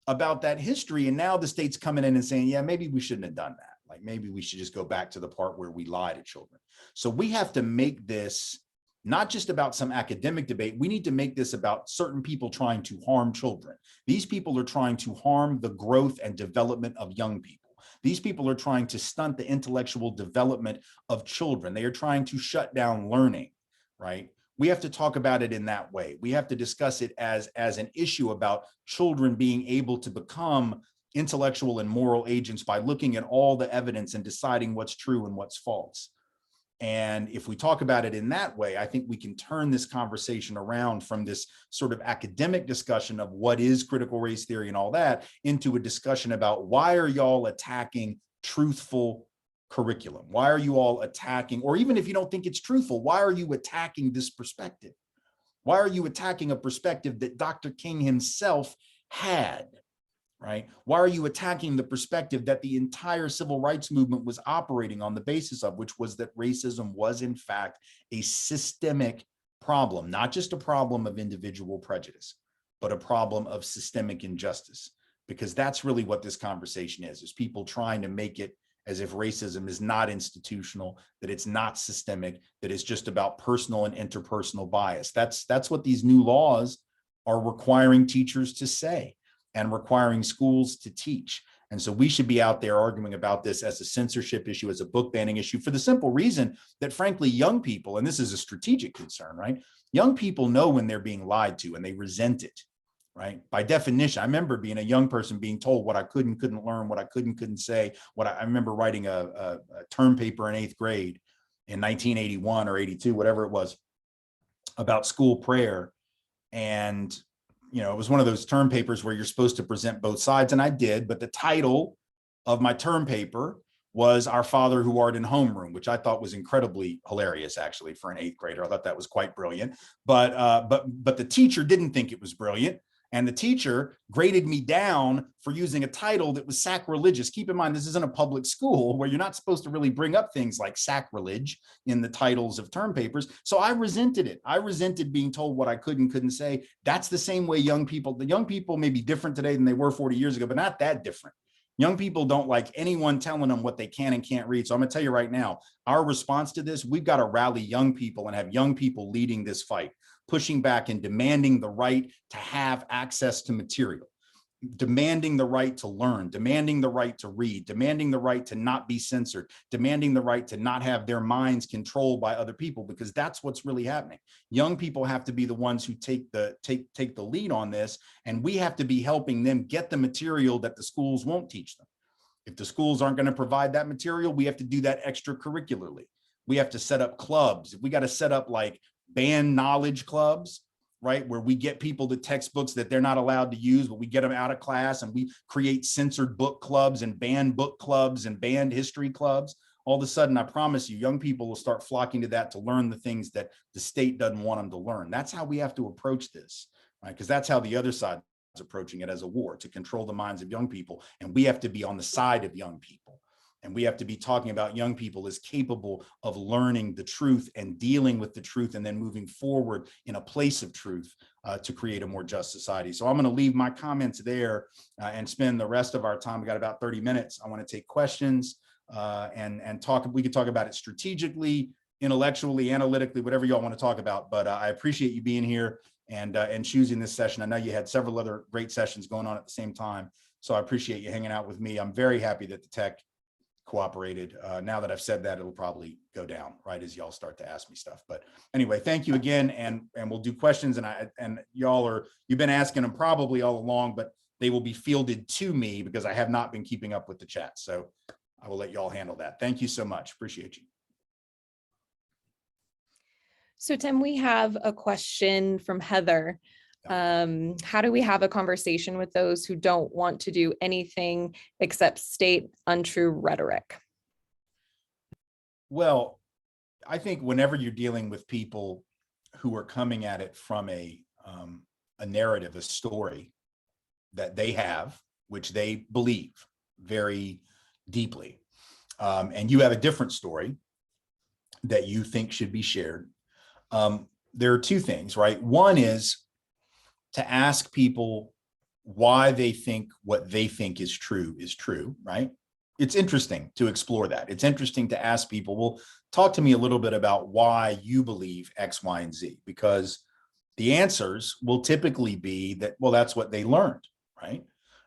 about that history. And now the state's coming in and saying, yeah, maybe we shouldn't have done that. Like maybe we should just go back to the part where we lie to children. So we have to make this not just about some academic debate. We need to make this about certain people trying to harm children. These people are trying to harm the growth and development of young people. These people are trying to stunt the intellectual development of children. They are trying to shut down learning, right? We have to talk about it in that way. We have to discuss it as an issue about children being able to become intellectual and moral agents by looking at all the evidence and deciding what's true and what's false. And if we talk about it in that way, I think we can turn this conversation around from this sort of academic discussion of what is critical race theory and all that into a discussion about why are y'all attacking truthful curriculum? Why are you all attacking, or even if you don't think it's truthful, why are you attacking this perspective? Why are you attacking a perspective that Dr. King himself had? Right? Why are you attacking the perspective that the entire civil rights movement was operating on the basis of, which was that racism was in fact a systemic problem, not just a problem of individual prejudice, but a problem of systemic injustice? Because that's really what this conversation is people trying to make it as if racism is not institutional, that it's not systemic, that it's just about personal and interpersonal bias. That's what these new laws are requiring teachers to say and requiring schools to teach. And so we should be out there arguing about this as a censorship issue, as a book banning issue, for the simple reason that, frankly, young people, and this is a strategic concern, right? Young people know when they're being lied to and they resent it. right? By definition, I remember being a young person being told what I could and couldn't learn, what I could and couldn't say. I remember writing a term paper in 8th grade in 1981 or 82, whatever it was, about school prayer. And, it was one of those term papers where you're supposed to present both sides, and I did, but the title of my term paper was Our Father Who Art in Homeroom, which I thought was incredibly hilarious, actually, for an 8th grader. I thought that was quite brilliant. But the teacher didn't think it was brilliant. And the teacher graded me down for using a title that was sacrilegious. Keep in mind, this isn't a public school where you're not supposed to really bring up things like sacrilege in the titles of term papers. So I resented it. I resented being told what I could and couldn't say. That's the same way the young people may be different today than they were 40 years ago, but not that different. Young people don't like anyone telling them what they can and can't read. So I'm going to tell you right now, our response to this, we've got to rally young people and have young people leading this fight, pushing back and demanding the right to have access to material, demanding the right to learn, demanding the right to read, demanding the right to not be censored, demanding the right to not have their minds controlled by other people, because that's what's really happening. Young people have to be the ones who take the lead on this, and we have to be helping them get the material that the schools won't teach them. If the schools aren't going to provide that material, we have to do that extracurricularly. We have to set up clubs. We got to set up like banned knowledge clubs, right? Where we get people to textbooks that they're not allowed to use, but we get them out of class, and we create censored book clubs and banned book clubs and banned history clubs. All of a sudden, I promise you, young people will start flocking to that to learn the things that the state doesn't want them to learn. That's how we have to approach this, right? Because that's how the other side is approaching it, as a war to control the minds of young people. And we have to be on the side of young people. And we have to be talking about young people as capable of learning the truth and dealing with the truth, and then moving forward in a place of truth to create a more just society. So I'm going to leave my comments there and spend the rest of our time. We got about 30 minutes. I want to take questions and talk. We could talk about it strategically, intellectually, analytically, whatever y'all want to talk about. But I appreciate you being here and choosing this session. I know you had several other great sessions going on at the same time, so I appreciate you hanging out with me. I'm very happy that the tech cooperated. Now that I've said that, it'll probably go down, right, as y'all start to ask me stuff. But anyway, thank you again, and we'll do questions. And you've been asking them probably all along, but they will be fielded to me because I have not been keeping up with the chat. So I will let y'all handle that. Thank you so much. Appreciate you. So Tim, we have a question from Heather. How do we have a conversation with those who don't want to do anything except state untrue rhetoric? Well, I think whenever you're dealing with people who are coming at it from a narrative, a story that they have, which they believe very deeply, and you have a different story that you think should be shared, there are two things, right? One is to ask people why they think what they think is true, right? It's interesting to explore that. It's interesting to ask people, well, talk to me a little bit about why you believe X, Y, and Z, because the answers will typically be that, well, that's what they learned, right?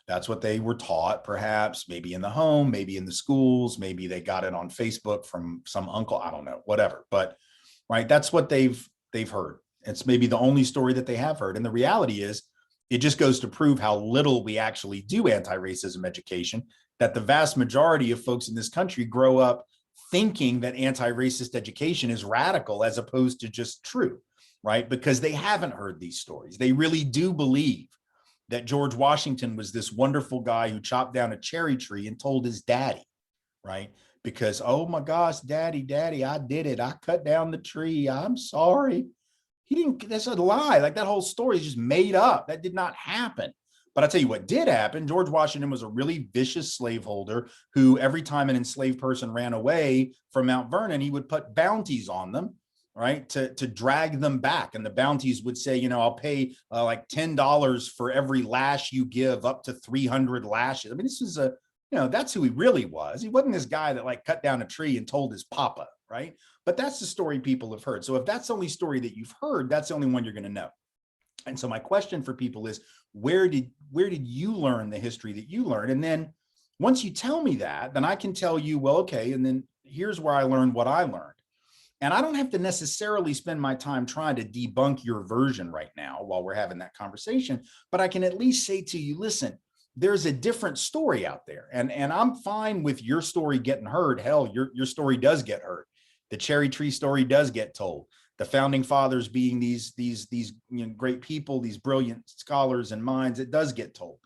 That's what they were taught, perhaps, maybe in the home, maybe in the schools, maybe they got it on Facebook from some uncle, I don't know, whatever. But right, that's what they've heard. It's maybe the only story that they have heard. And the reality is, it just goes to prove how little we actually do anti-racism education, that the vast majority of folks in this country grow up thinking that anti-racist education is radical as opposed to just true, right? Because they haven't heard these stories. They really do believe that George Washington was this wonderful guy who chopped down a cherry tree and told his daddy, right? Because, oh my gosh, daddy, I did it. I cut down the tree. I'm sorry. He didn't, that's a lie. Like, that whole story is just made up. That did not happen. But I tell you what did happen. George Washington was a really vicious slaveholder who, every time an enslaved person ran away from Mount Vernon, he would put bounties on them, right, to drag them back. And the bounties would say, I'll pay like $10 for every lash you give, up to 300 lashes. I mean, this is that's who he really was. He wasn't this guy that like cut down a tree and told his papa, right? But that's the story people have heard. So if that's the only story that you've heard, that's the only one you're going to know. And so my question for people is, where did you learn the history that you learned? And then once you tell me that, then I can tell you, well, okay, and then here's where I learned what I learned. And I don't have to necessarily spend my time trying to debunk your version right now while we're having that conversation, but I can at least say to you, listen, there's a different story out there. And I'm fine with your story getting heard. Hell, your story does get heard. The cherry tree story does get told. The founding fathers being these great people, these brilliant scholars and minds, it does get told.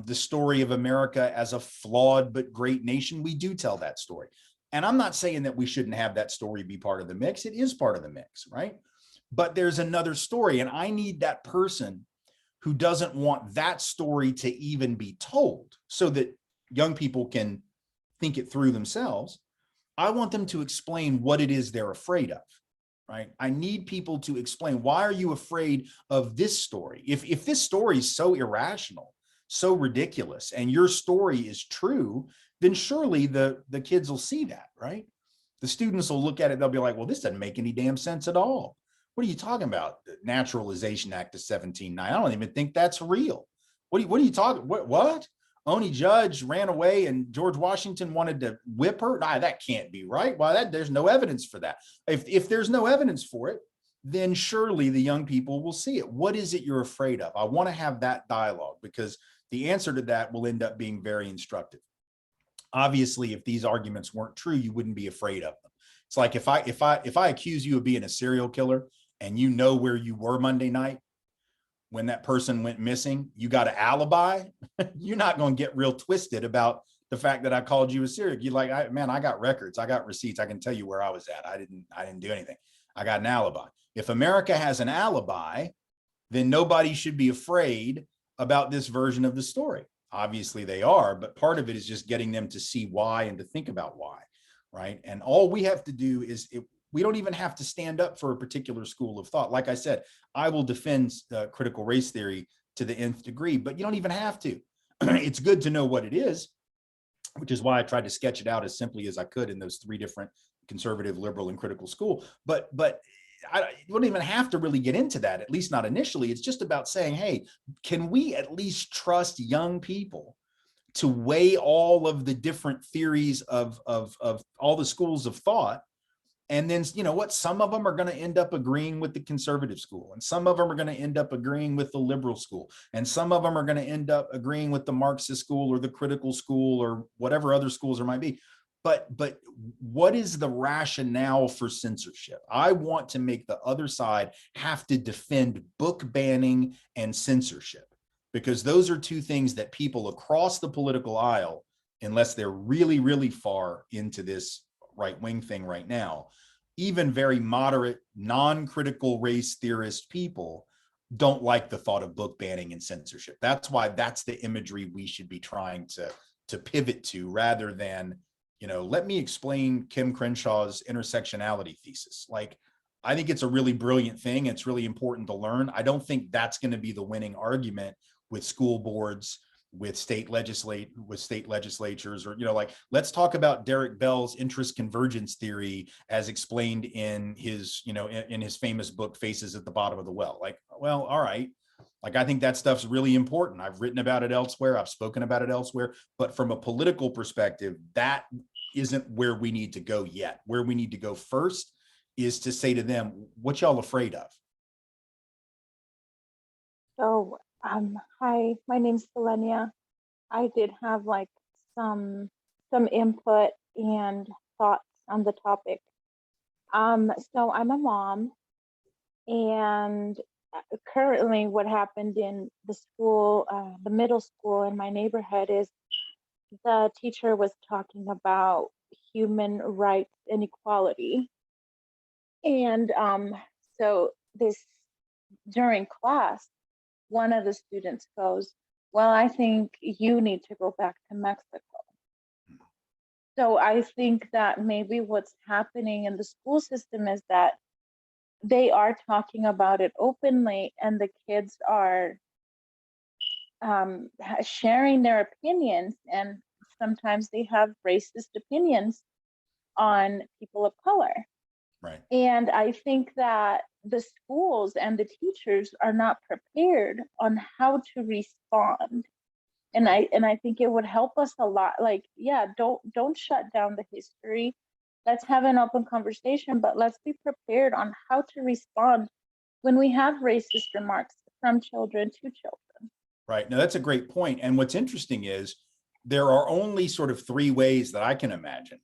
The story of America as a flawed but great nation, we do tell that story. And I'm not saying that we shouldn't have that story be part of the mix. It is part of the mix, right? But there's another story, and I need that person who doesn't want that story to even be told so that young people can think it through themselves. I want them to explain what it is they're afraid of, right? I need people to explain, why are you afraid of this story? If this story is so irrational, so ridiculous, and your story is true, then surely the kids will see that, right? The students will look at it, they'll be like, well, this doesn't make any damn sense at all. What are you talking about? The Naturalization Act of 1790. I don't even think that's real. What are you talking? What? Only Judge ran away and George Washington wanted to whip her? Nah, that can't be right. Why, there's no evidence for that. If there's no evidence for it, then surely the young people will see it. What is it you're afraid of? I want to have that dialogue, because the answer to that will end up being very instructive. Obviously, if these arguments weren't true, you wouldn't be afraid of them. It's like if I accuse you of being a serial killer and you know where you were Monday night when that person went missing, you got an alibi, you're not going to get real twisted about the fact that I called you a serial. You're like, man, I got records, I got receipts, I can tell you where I was at. I didn't do anything. I got an alibi. If America has an alibi, then nobody should be afraid about this version of the story. Obviously they are, but part of it is just getting them to see why and to think about why, right? And all we have to do is, we don't even have to stand up for a particular school of thought. Like I said, I will defend critical race theory to the nth degree, but you don't even have to. It's good to know what it is, which is why I tried to sketch it out as simply as I could in those three different: conservative, liberal, and critical school. But you don't even have to really get into that, at least not initially. It's just about saying, hey, can we at least trust young people to weigh all of the different theories of all the schools of thought? And then, you know what, some of them are going to end up agreeing with the conservative school, and some of them are going to end up agreeing with the liberal school, and some of them are going to end up agreeing with the Marxist school or the critical school or whatever other schools there might be. But what is the rationale for censorship? I want to make the other side have to defend book banning and censorship, because those are two things that people across the political aisle, unless they're really, really far into this right-wing thing right now, even very moderate, non-critical race theorist people don't like the thought of book banning and censorship. That's why that's the imagery we should be trying to pivot to, rather than, let me explain Kim Crenshaw's intersectionality thesis. Like, I think it's a really brilliant thing. It's really important to learn. I don't think that's going to be the winning argument with school boards, with state legislatures, or, like, let's talk about Derek Bell's interest convergence theory as explained in his, in his famous book, Faces at the Bottom of the Well. Like, well, all right. Like, I think that stuff's really important. I've written about it elsewhere. I've spoken about it elsewhere. But from a political perspective, that isn't where we need to go yet. Where we need to go first is to say to them, what y'all afraid of? So, hi, my name's Selenia. I did have like some input and thoughts on the topic. So I'm a mom, and currently what happened in the school, the middle school in my neighborhood, is the teacher was talking about human rights and equality. And so this, during class, one of the students goes, well, I think you need to go back to Mexico. So I think that maybe what's happening in the school system is that they are talking about it openly, and the kids are sharing their opinions, and sometimes they have racist opinions on people of color. Right. And I think that the schools and the teachers are not prepared on how to respond. And I think it would help us a lot. Like, yeah, don't shut down the history. let's have an open conversation, but let's be prepared on how to respond when we have racist remarks from children to children. Right. Now, that's a great point. And what's interesting is there are only sort of three ways that I can imagine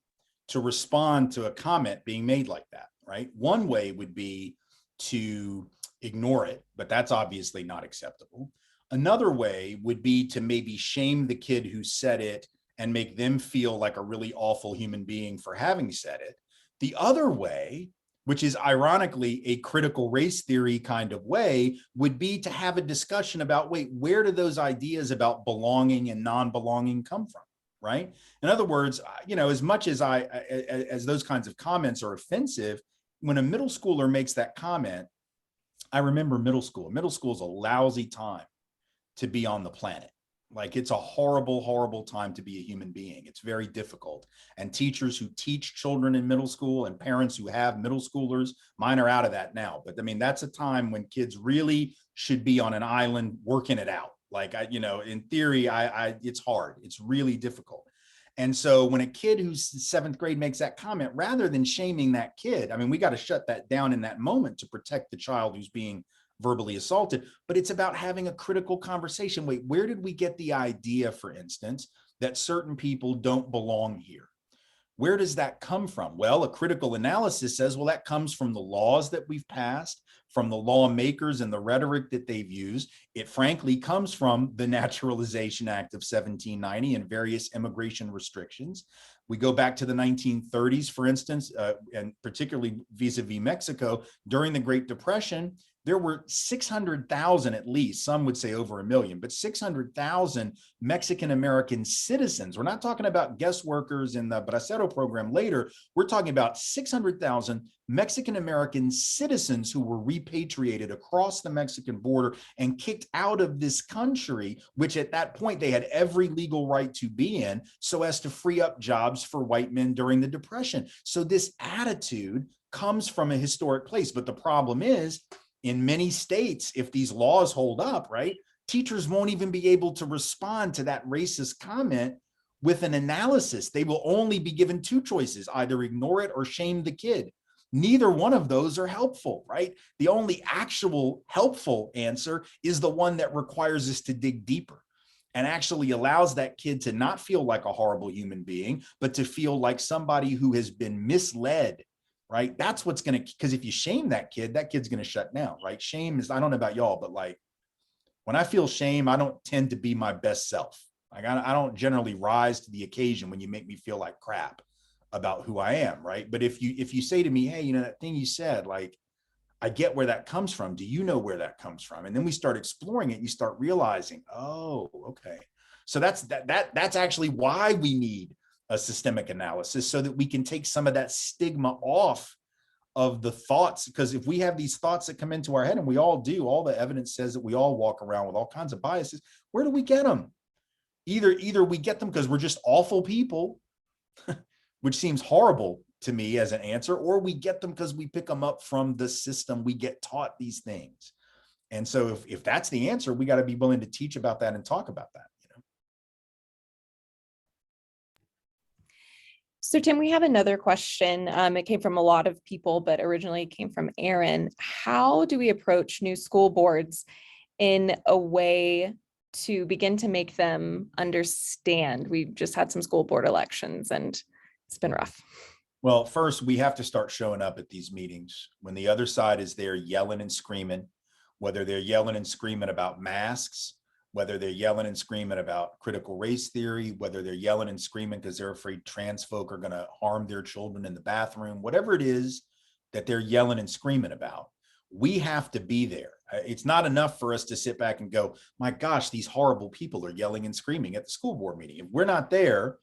to respond to a comment being made like that, right? One way would be to ignore it, but that's obviously not acceptable. Another way would be to maybe shame the kid who said it and make them feel like a really awful human being for having said it. The other way, which is ironically a critical race theory kind of way, would be to have a discussion about, wait, where do those ideas about belonging and non-belonging come from, right? In other words, you know, as much as as those kinds of comments are offensive, when a middle schooler makes that comment, I remember middle school. Middle school is a lousy time to be on the planet. Like, it's a horrible, horrible time to be a human being. It's very difficult. And teachers who teach children in middle school and parents who have middle schoolers, mine are out of that now. But I mean, that's a time when kids really should be on an island working it out. Like, you know, in theory, it's hard. It's really difficult. And so when a kid who's seventh grade makes that comment, rather than shaming that kid, I mean, we got to shut that down in that moment to protect the child who's being verbally assaulted, but it's about having a critical conversation. Wait, where did we get the idea, for instance, that certain people don't belong here? Where does that come from? Well, a critical analysis says, well, that comes from the laws that we've passed, from the lawmakers and the rhetoric that they've used. It frankly comes from the Naturalization Act of 1790 and various immigration restrictions. We go back to the 1930s, for instance, and particularly vis-a-vis Mexico, during the Great Depression, there were 600,000 at least, some would say over 1 million, but 600,000 Mexican-American citizens. We're not talking about guest workers in the Bracero program later. We're talking about 600,000 Mexican-American citizens who were repatriated across the Mexican border and kicked out of this country, which at that point they had every legal right to be in, so as to free up jobs for white men during the Depression. So this attitude comes from a historic place. But the problem is, in many states, if these laws hold up, right, teachers won't even be able to respond to that racist comment with an analysis. They will only be given two choices, either ignore it or shame the kid. Neither one of those are helpful, right? The only actual helpful answer is the one that requires us to dig deeper and actually allows that kid to not feel like a horrible human being, but to feel like somebody who has been misled, right? That's what's going to, because if you shame that kid's going to shut down, right? Shame is, I don't know about y'all, but like when I feel shame, I don't tend to be my best self. Like I don't generally rise to the occasion when you make me feel like crap about who I am, right? But if you say to me, hey, you know, that thing you said, like, I get where that comes from. Do you know where that comes from? And then we start exploring it. You start realizing, oh, okay. So that's actually why we need a systemic analysis, so that we can take some of that stigma off of the thoughts. Because if we have these thoughts that come into our head, and we all do, all the evidence says that we all walk around with all kinds of biases. Where do we get them? Either we get them because we're just awful people, which seems horrible to me as an answer, or we get them because we pick them up from the system. We get taught these things. And so if that's the answer, we got to be willing to teach about that and talk about that. So Tim, we have another question. It came from a lot of people, but originally it came from Aaron. How do we approach new school boards in a way to begin to make them understand? We've just had some school board elections and it's been rough. Well, first, we have to start showing up at these meetings when the other side is there yelling and screaming, whether they're yelling and screaming about masks, whether they're yelling and screaming about critical race theory, whether they're yelling and screaming because they're afraid trans folk are going to harm their children in the bathroom, whatever it is that they're yelling and screaming about, we have to be there. It's not enough for us to sit back and go, my gosh, these horrible people are yelling and screaming at the school board meeting. If we're not there,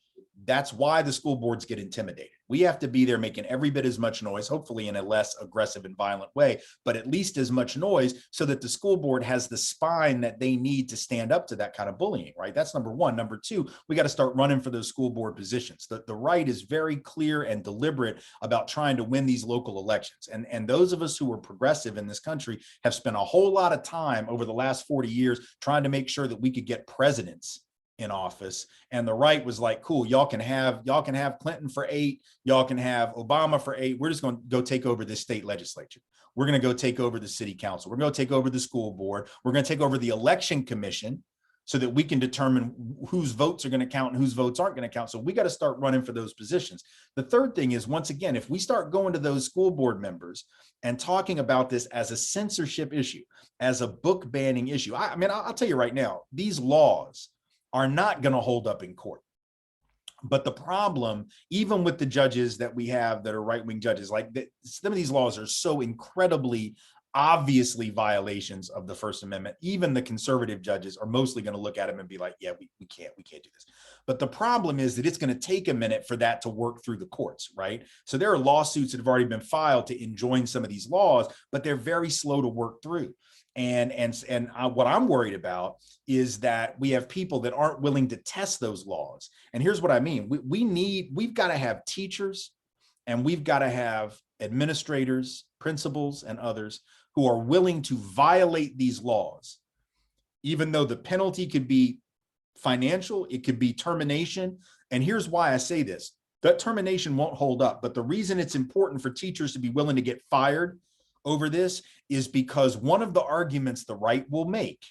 that's why the school boards get intimidated. We have to be there making every bit as much noise, hopefully in a less aggressive and violent way, but at least as much noise so that the school board has the spine that they need to stand up to that kind of bullying, right? That's number one. Number two, we got to start running for those school board positions. The right is very clear and deliberate about trying to win these local elections. And those of us who are progressive in this country have spent a whole lot of time over the last 40 years trying to make sure that we could get presidents in office, and the right was like, cool, y'all can have Clinton for 8, y'all can have Obama for 8. We're just going to go take over this state legislature. We're going to go take over the city council. We're going to take over the school board. We're going to take over the election commission so that we can determine whose votes are going to count and whose votes aren't going to count. So we got to start running for those positions. The third thing is, once again, if we start going to those school board members and talking about this as a censorship issue, as a book banning issue, I mean, I'll tell you right now, these laws are not going to hold up in court. But the problem, even with the judges that we have that are right-wing judges, like some of these laws are so incredibly obviously violations of the First Amendment. Even the conservative judges are mostly going to look at them and be like, yeah, we can't do this. But the problem is that it's going to take a minute for that to work through the courts, right? So there are lawsuits that have already been filed to enjoin some of these laws, but they're very slow to work through. And what I'm worried about is that we have people that aren't willing to test those laws. And here's what I mean. We've got to have teachers, and we've got to have administrators, principals, and others who are willing to violate these laws, even though the penalty could be financial, it could be termination. And here's why I say this. That termination won't hold up. But the reason it's important for teachers to be willing to get fired over this is because one of the arguments the right will make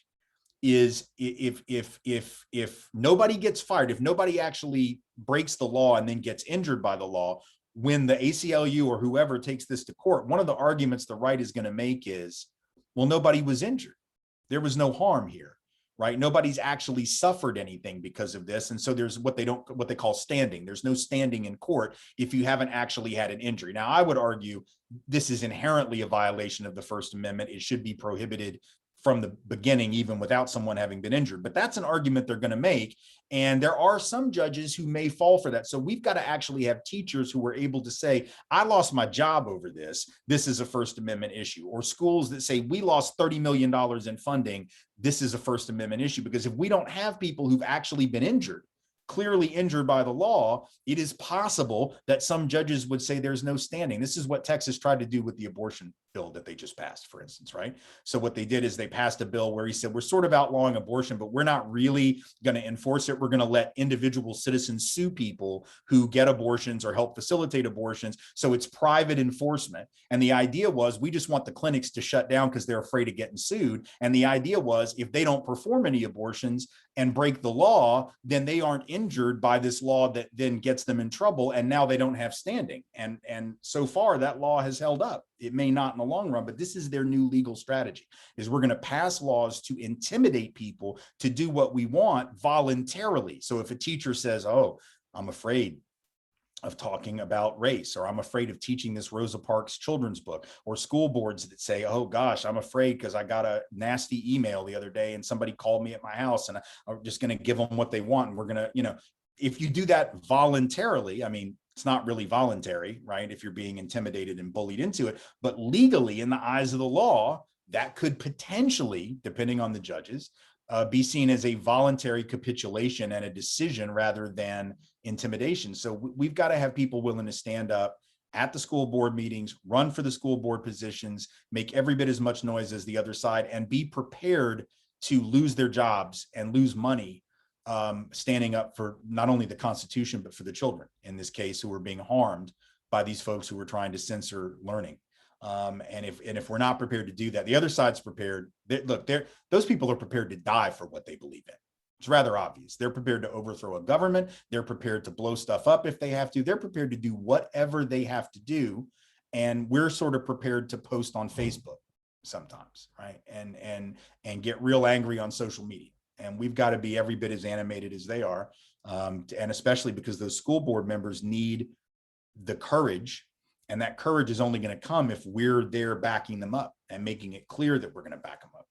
is if nobody gets fired, if nobody actually breaks the law and then gets injured by the law, when the ACLU or whoever takes this to court, one of the arguments the right is going to make is, well, nobody was injured. There was no harm here, right? Nobody's actually suffered anything because of this. And so there's what they call standing. There's no standing in court if you haven't actually had an injury. Now, I would argue this is inherently a violation of the First Amendment. It should be prohibited from the beginning, even without someone having been injured. But that's an argument they're going to make. And there are some judges who may fall for that. So we've got to actually have teachers who are able to say, I lost my job over this. This is a First Amendment issue. Or schools that say, we lost $30 million in funding. This is a First Amendment issue. Because if we don't have people who've actually been injured, clearly injured by the law, it is possible that some judges would say there's no standing. This is what Texas tried to do with the abortion bill that they just passed, for instance, right? So what they did is they passed a bill where he said, we're sort of outlawing abortion, but we're not really going to enforce it. We're going to let individual citizens sue people who get abortions or help facilitate abortions. So it's private enforcement. And the idea was, we just want the clinics to shut down because they're afraid of getting sued. And the idea was, if they don't perform any abortions and break the law, then they aren't injured by this law that then gets them in trouble. And now they don't have standing. And so far that law has held up. It may not in the long run, but this is their new legal strategy, is we're going to pass laws to intimidate people to do what we want voluntarily. So if a teacher says, oh, I'm afraid of talking about race, or I'm afraid of teaching this Rosa Parks children's book, or school boards that say, oh gosh, I'm afraid because I got a nasty email the other day and somebody called me at my house and I'm just going to give them what they want. And we're going to, if you do that voluntarily, I mean, it's not really voluntary, right? If you're being intimidated and bullied into it, but legally in the eyes of the law, that could potentially, depending on the judges, be seen as a voluntary capitulation and a decision rather than intimidation. So we've got to have people willing to stand up at the school board meetings, run for the school board positions, make every bit as much noise as the other side, and be prepared to lose their jobs and lose money, standing up for not only the Constitution, but for the children, in this case, who are being harmed by these folks who are trying to censor learning. And if we're not prepared to do that, the other side's prepared. Those people are prepared to die for what they believe in. It's rather obvious. They're prepared to overthrow a government. They're prepared to blow stuff up if they have to. They're prepared to do whatever they have to do. And we're sort of prepared to post on Facebook sometimes, right? And get real angry on social media. And we've got to be every bit as animated as they are. And especially because those school board members need the courage. And that courage is only going to come if we're there backing them up and making it clear that we're going to back them up.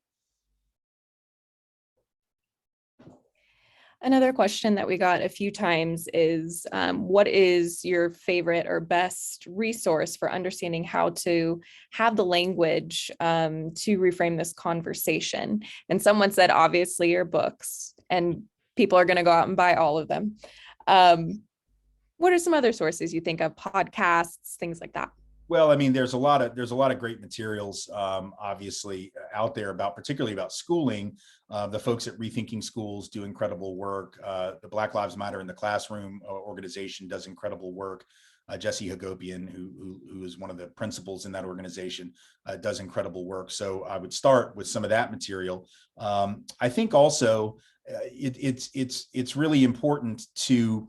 Another question that we got a few times is, what is your favorite or best resource for understanding how to have the language to reframe this conversation? And someone said, obviously, your books, and people are going to go out and buy all of them. What are some other sources you think of? Podcasts, things like that? Well, I mean, there's a lot of great materials, obviously out there particularly about schooling. The folks at Rethinking Schools do incredible work. The Black Lives Matter in the Classroom organization does incredible work. Jesse Hagopian, who is one of the principals in that organization, does incredible work. So I would start with some of that material. I think also it's really important to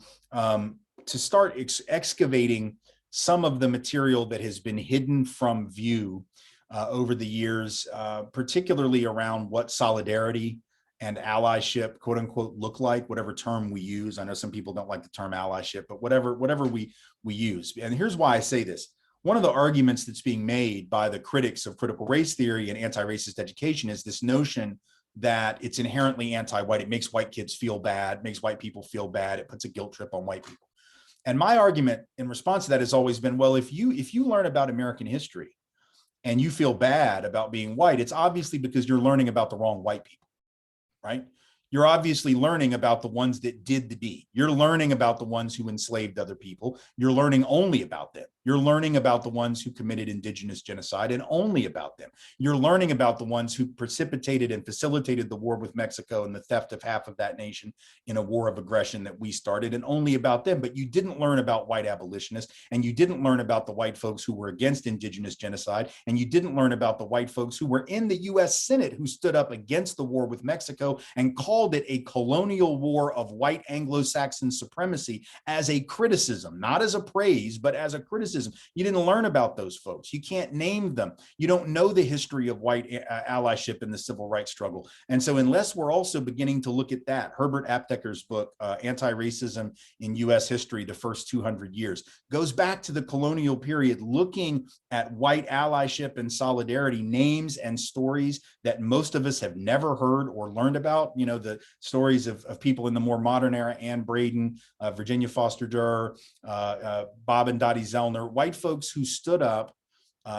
start excavating some of the material that has been hidden from view over the years, particularly around what solidarity and allyship, quote unquote, look like, whatever term we use. I know some people don't like the term allyship, but whatever we use. And here's why I say this. One of the arguments that's being made by the critics of critical race theory and anti-racist education is this notion that it's inherently anti-white. It makes white kids feel bad, makes white people feel bad. It puts a guilt trip on white people. And my argument in response to that has always been, well, if you learn about American history and you feel bad about being white, it's obviously because you're learning about the wrong white people, right? You're obviously learning about the ones that did the deed. You're learning about the ones who enslaved other people. You're learning only about them. You're learning about the ones who committed indigenous genocide and only about them. You're learning about the ones who precipitated and facilitated the war with Mexico and the theft of half of that nation in a war of aggression that we started, and only about them. But you didn't learn about white abolitionists, and you didn't learn about the white folks who were against indigenous genocide, and you didn't learn about the white folks who were in the US Senate who stood up against the war with Mexico and called it a colonial war of white Anglo-Saxon supremacy as a criticism, not as a praise, but as a criticism. You didn't learn about those folks. You can't name them. You don't know the history of white allyship in the civil rights struggle. And so unless we're also beginning to look at that, Herbert Aptheker's book, Anti-Racism in US History, the First 200 Years, goes back to the colonial period, looking at white allyship and solidarity, names and stories that most of us have never heard or learned about. You know, the stories of people in the more modern era, Anne Braden, Virginia Foster Durr, Bob and Dottie Zellner, white folks who stood up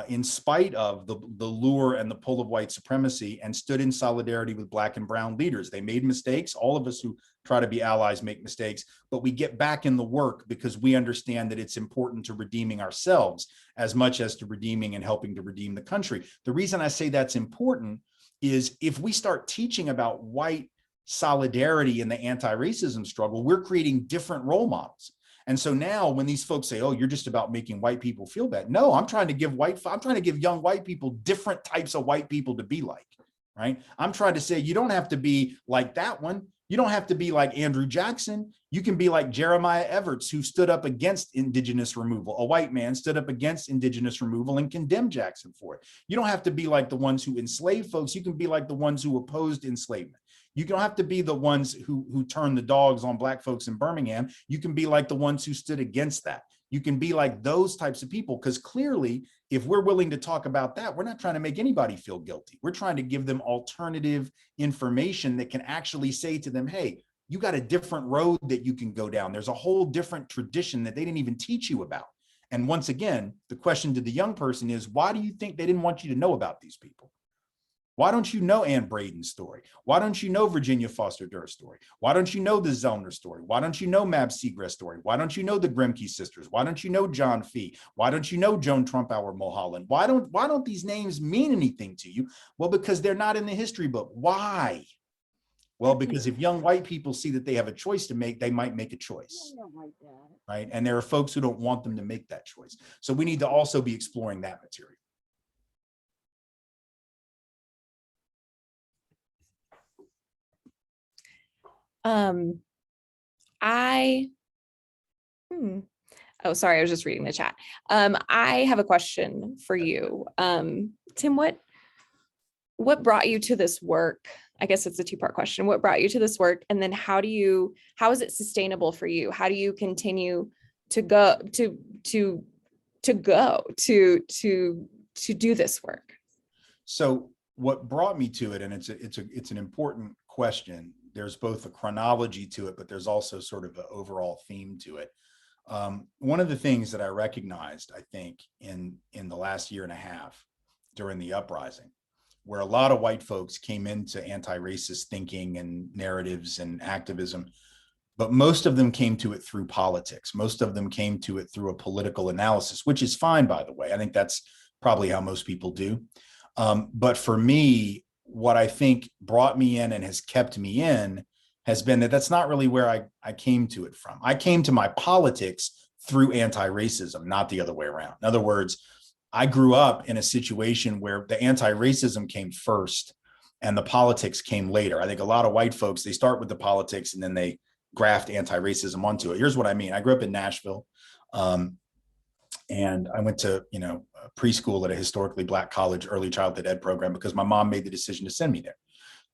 in spite of the lure and the pull of white supremacy and stood in solidarity with Black and brown leaders. They made mistakes. All of us who try to be allies make mistakes, but we get back in the work because we understand that it's important to redeeming ourselves as much as to redeeming and helping to redeem the country. The reason I say that's important is if we start teaching about white solidarity in the anti-racism struggle, we're creating different role models. And so now when these folks say, oh, you're just about making white people feel bad. No, I'm trying to give young white people different types of white people to be like, right? I'm trying to say, you don't have to be like that one. You don't have to be like Andrew Jackson. You can be like Jeremiah Everts, who stood up against indigenous removal. A white man stood up against indigenous removal and condemned Jackson for it. You don't have to be like the ones who enslaved folks. You can be like the ones who opposed enslavement. You don't have to be the ones who turned the dogs on Black folks in Birmingham. You can be like the ones who stood against that. You can be like those types of people, because clearly, if we're willing to talk about that, we're not trying to make anybody feel guilty. We're trying to give them alternative information that can actually say to them, hey, you got a different road that you can go down. There's a whole different tradition that they didn't even teach you about. And once again, the question to the young person is, why do you think they didn't want you to know about these people? Why don't you know Anne Braden's story? Why don't you know Virginia Foster Durr's story? Why don't you know the Zellner story? Why don't you know Mab Seagrass story? Why don't you know the Grimke sisters? Why don't you know John Fee? Why don't you know Joan Trumpauer Mulholland? Why don't these names mean anything to you? Well, because they're not in the history book. Why? Well, because if young white people see that they have a choice to make, they might make a choice, right? And there are folks who don't want them to make that choice. So we need to also be exploring that material. Oh, sorry, I was just reading the chat. I have a question for you. Tim, what brought you to this work? I guess it's a two-part question. What brought you to this work? And then how is it sustainable for you? How do you continue to do this work? So what brought me to it, and it's an important question. There's both a chronology to it, but there's also sort of an overall theme to it. One of the things that I recognized, I think, in the last year and a half during the uprising, where a lot of white folks came into anti-racist thinking and narratives and activism but most of them came to it through politics. Most of them came to it through a political analysis, which is fine, by the way. I think that's probably how most people do. But for me, what I think brought me in and has kept me in has been that that's not really where I came to it from. I came to my politics through anti-racism, not the other way around. In other words, I grew up in a situation where the anti-racism came first and the politics came later. I think a lot of white folks, they start with the politics and then they graft anti-racism onto it. Here's what I mean. I grew up in Nashville, and I went to, preschool at a historically Black college early childhood ed program because my mom made the decision to send me there.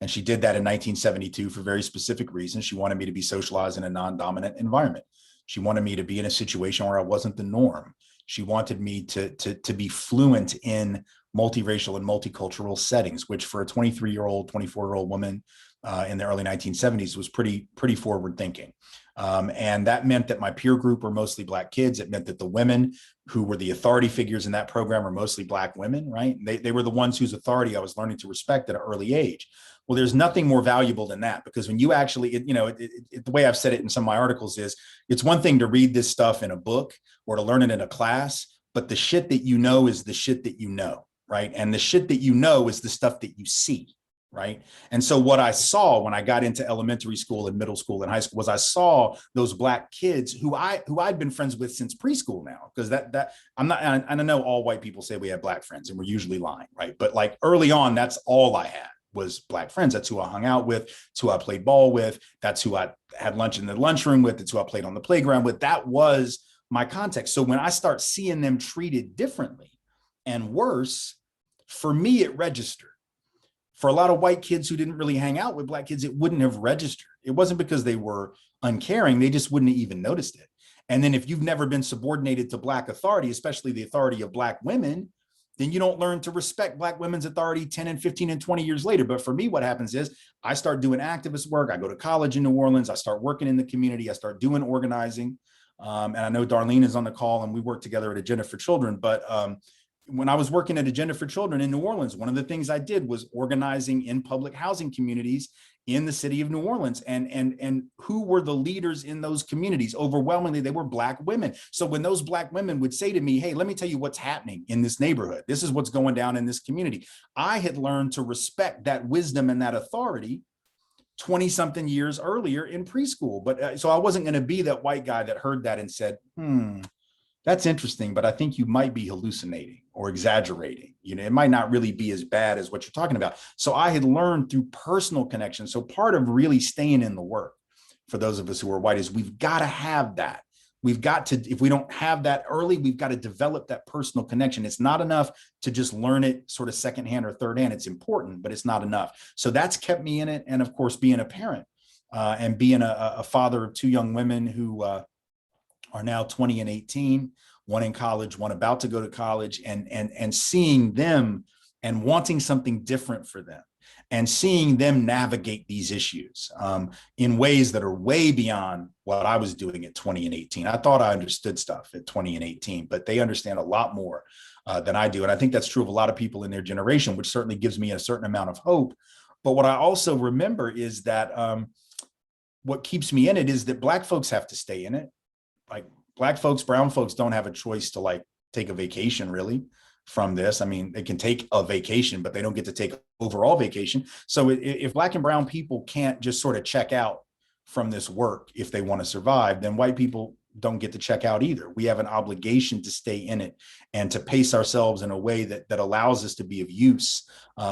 And she did that in 1972 for very specific reasons. She wanted me to be socialized in a non-dominant environment. She wanted me to be in a situation where I wasn't the norm. She wanted me to be fluent in multiracial and multicultural settings, which for a 23-year-old, 24-year-old woman in the early 1970s was pretty forward thinking. And that meant that my peer group were mostly Black kids. It meant that the women who were the authority figures in that program were mostly Black women, right? They were the ones whose authority I was learning to respect at an early age. Well, there's nothing more valuable than that, because when you actually, the way I've said it in some of my articles is, it's one thing to read this stuff in a book or to learn it in a class, but the shit that you know is the shit that you know, right? And the shit that you know is the stuff that you see. Right. And so what I saw when I got into elementary school and middle school and high school was I saw those Black kids who I'd been friends with since preschool now, because I know all white people say we have Black friends and we're usually lying. Right. But like early on, that's all I had was Black friends. That's who I hung out with. That's who I played ball with. That's who I had lunch in the lunchroom with. That's who I played on the playground with. That was my context. So when I start seeing them treated differently and worse, for me, it registered. For a lot of white kids who didn't really hang out with Black kids, it wouldn't have registered. It wasn't because they were uncaring. They just wouldn't have even noticed it. And then if you've never been subordinated to Black authority, especially the authority of Black women, then you don't learn to respect Black women's authority 10 and 15 and 20 years later. But for me, what happens is I start doing activist work. I go to college in New Orleans. I start working in the community. I start doing organizing. And I know Darlene is on the call and we work together at Agenda for Children. But when I was working at Agenda for Children in New Orleans, one of the things I did was organizing in public housing communities in the city of New Orleans. And who were the leaders in those communities? Overwhelmingly, they were Black women. So when those Black women would say to me, hey, let me tell you what's happening in this neighborhood. This is what's going down in this community. I had learned to respect that wisdom and that authority 20 something years earlier in preschool. But so I wasn't going to be that white guy that heard that and said, that's interesting, but I think you might be hallucinating or exaggerating. It might not really be as bad as what you're talking about. So I had learned through personal connection. So part of really staying in the work for those of us who are white is we've got to have that. We've got to, if we don't have that early, we've got to develop that personal connection. It's not enough to just learn it sort of secondhand or third hand. It's important, but it's not enough. So that's kept me in it. And of course, being a parent and being a father of two young women who are now 20 and 18, one in college, one about to go to college, and seeing them and wanting something different for them and seeing them navigate these issues in ways that are way beyond what I was doing at 20 and 18. I thought I understood stuff at 20 and 18, but they understand a lot more than I do. And I think that's true of a lot of people in their generation, which certainly gives me a certain amount of hope. But what I also remember is that what keeps me in it is that Black folks have to stay in it. Like Black folks, brown folks don't have a choice to like take a vacation really from this. I mean, they can take a vacation, but they don't get to take overall vacation. So if Black and brown people can't just sort of check out from this work if they want to survive, then white people don't get to check out either. We have an obligation to stay in it and to pace ourselves in a way that allows us to be of use.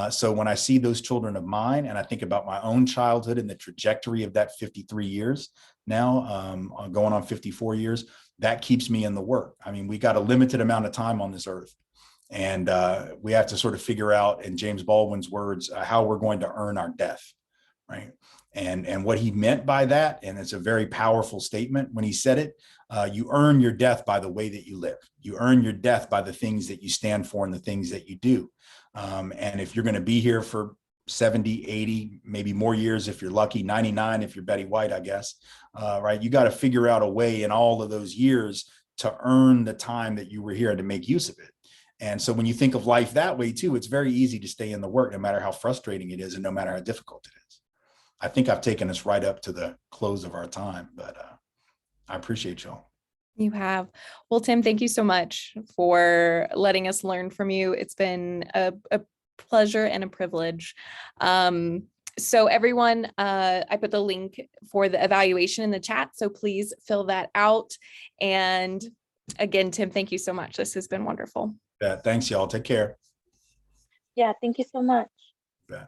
So when I see those children of mine and I think about my own childhood and the trajectory of that 53 years now, going on 54 years, that keeps me in the work. I mean, we got a limited amount of time on this earth. And we have to sort of figure out, in James Baldwin's words, how we're going to earn our death, right? And what he meant by that, and it's a very powerful statement when he said it, you earn your death by the way that you live. You earn your death by the things that you stand for and the things that you do. And if you're going to be here for 70, 80, maybe more years if you're lucky, 99 if you're Betty White, I guess, right? You got to figure out a way in all of those years to earn the time that you were here and to make use of it. And so when you think of life that way too, it's very easy to stay in the work, no matter how frustrating it is and no matter how difficult it is. I think I've taken us right up to the close of our time, but I appreciate y'all. You have. Well, Tim, thank you so much for letting us learn from you. It's been a pleasure and a privilege. So everyone, I put the link for the evaluation in the chat, so please fill that out. And again, Tim, thank you so much. This has been wonderful. Yeah, thanks, y'all. Take care. Yeah, thank you so much. Yeah.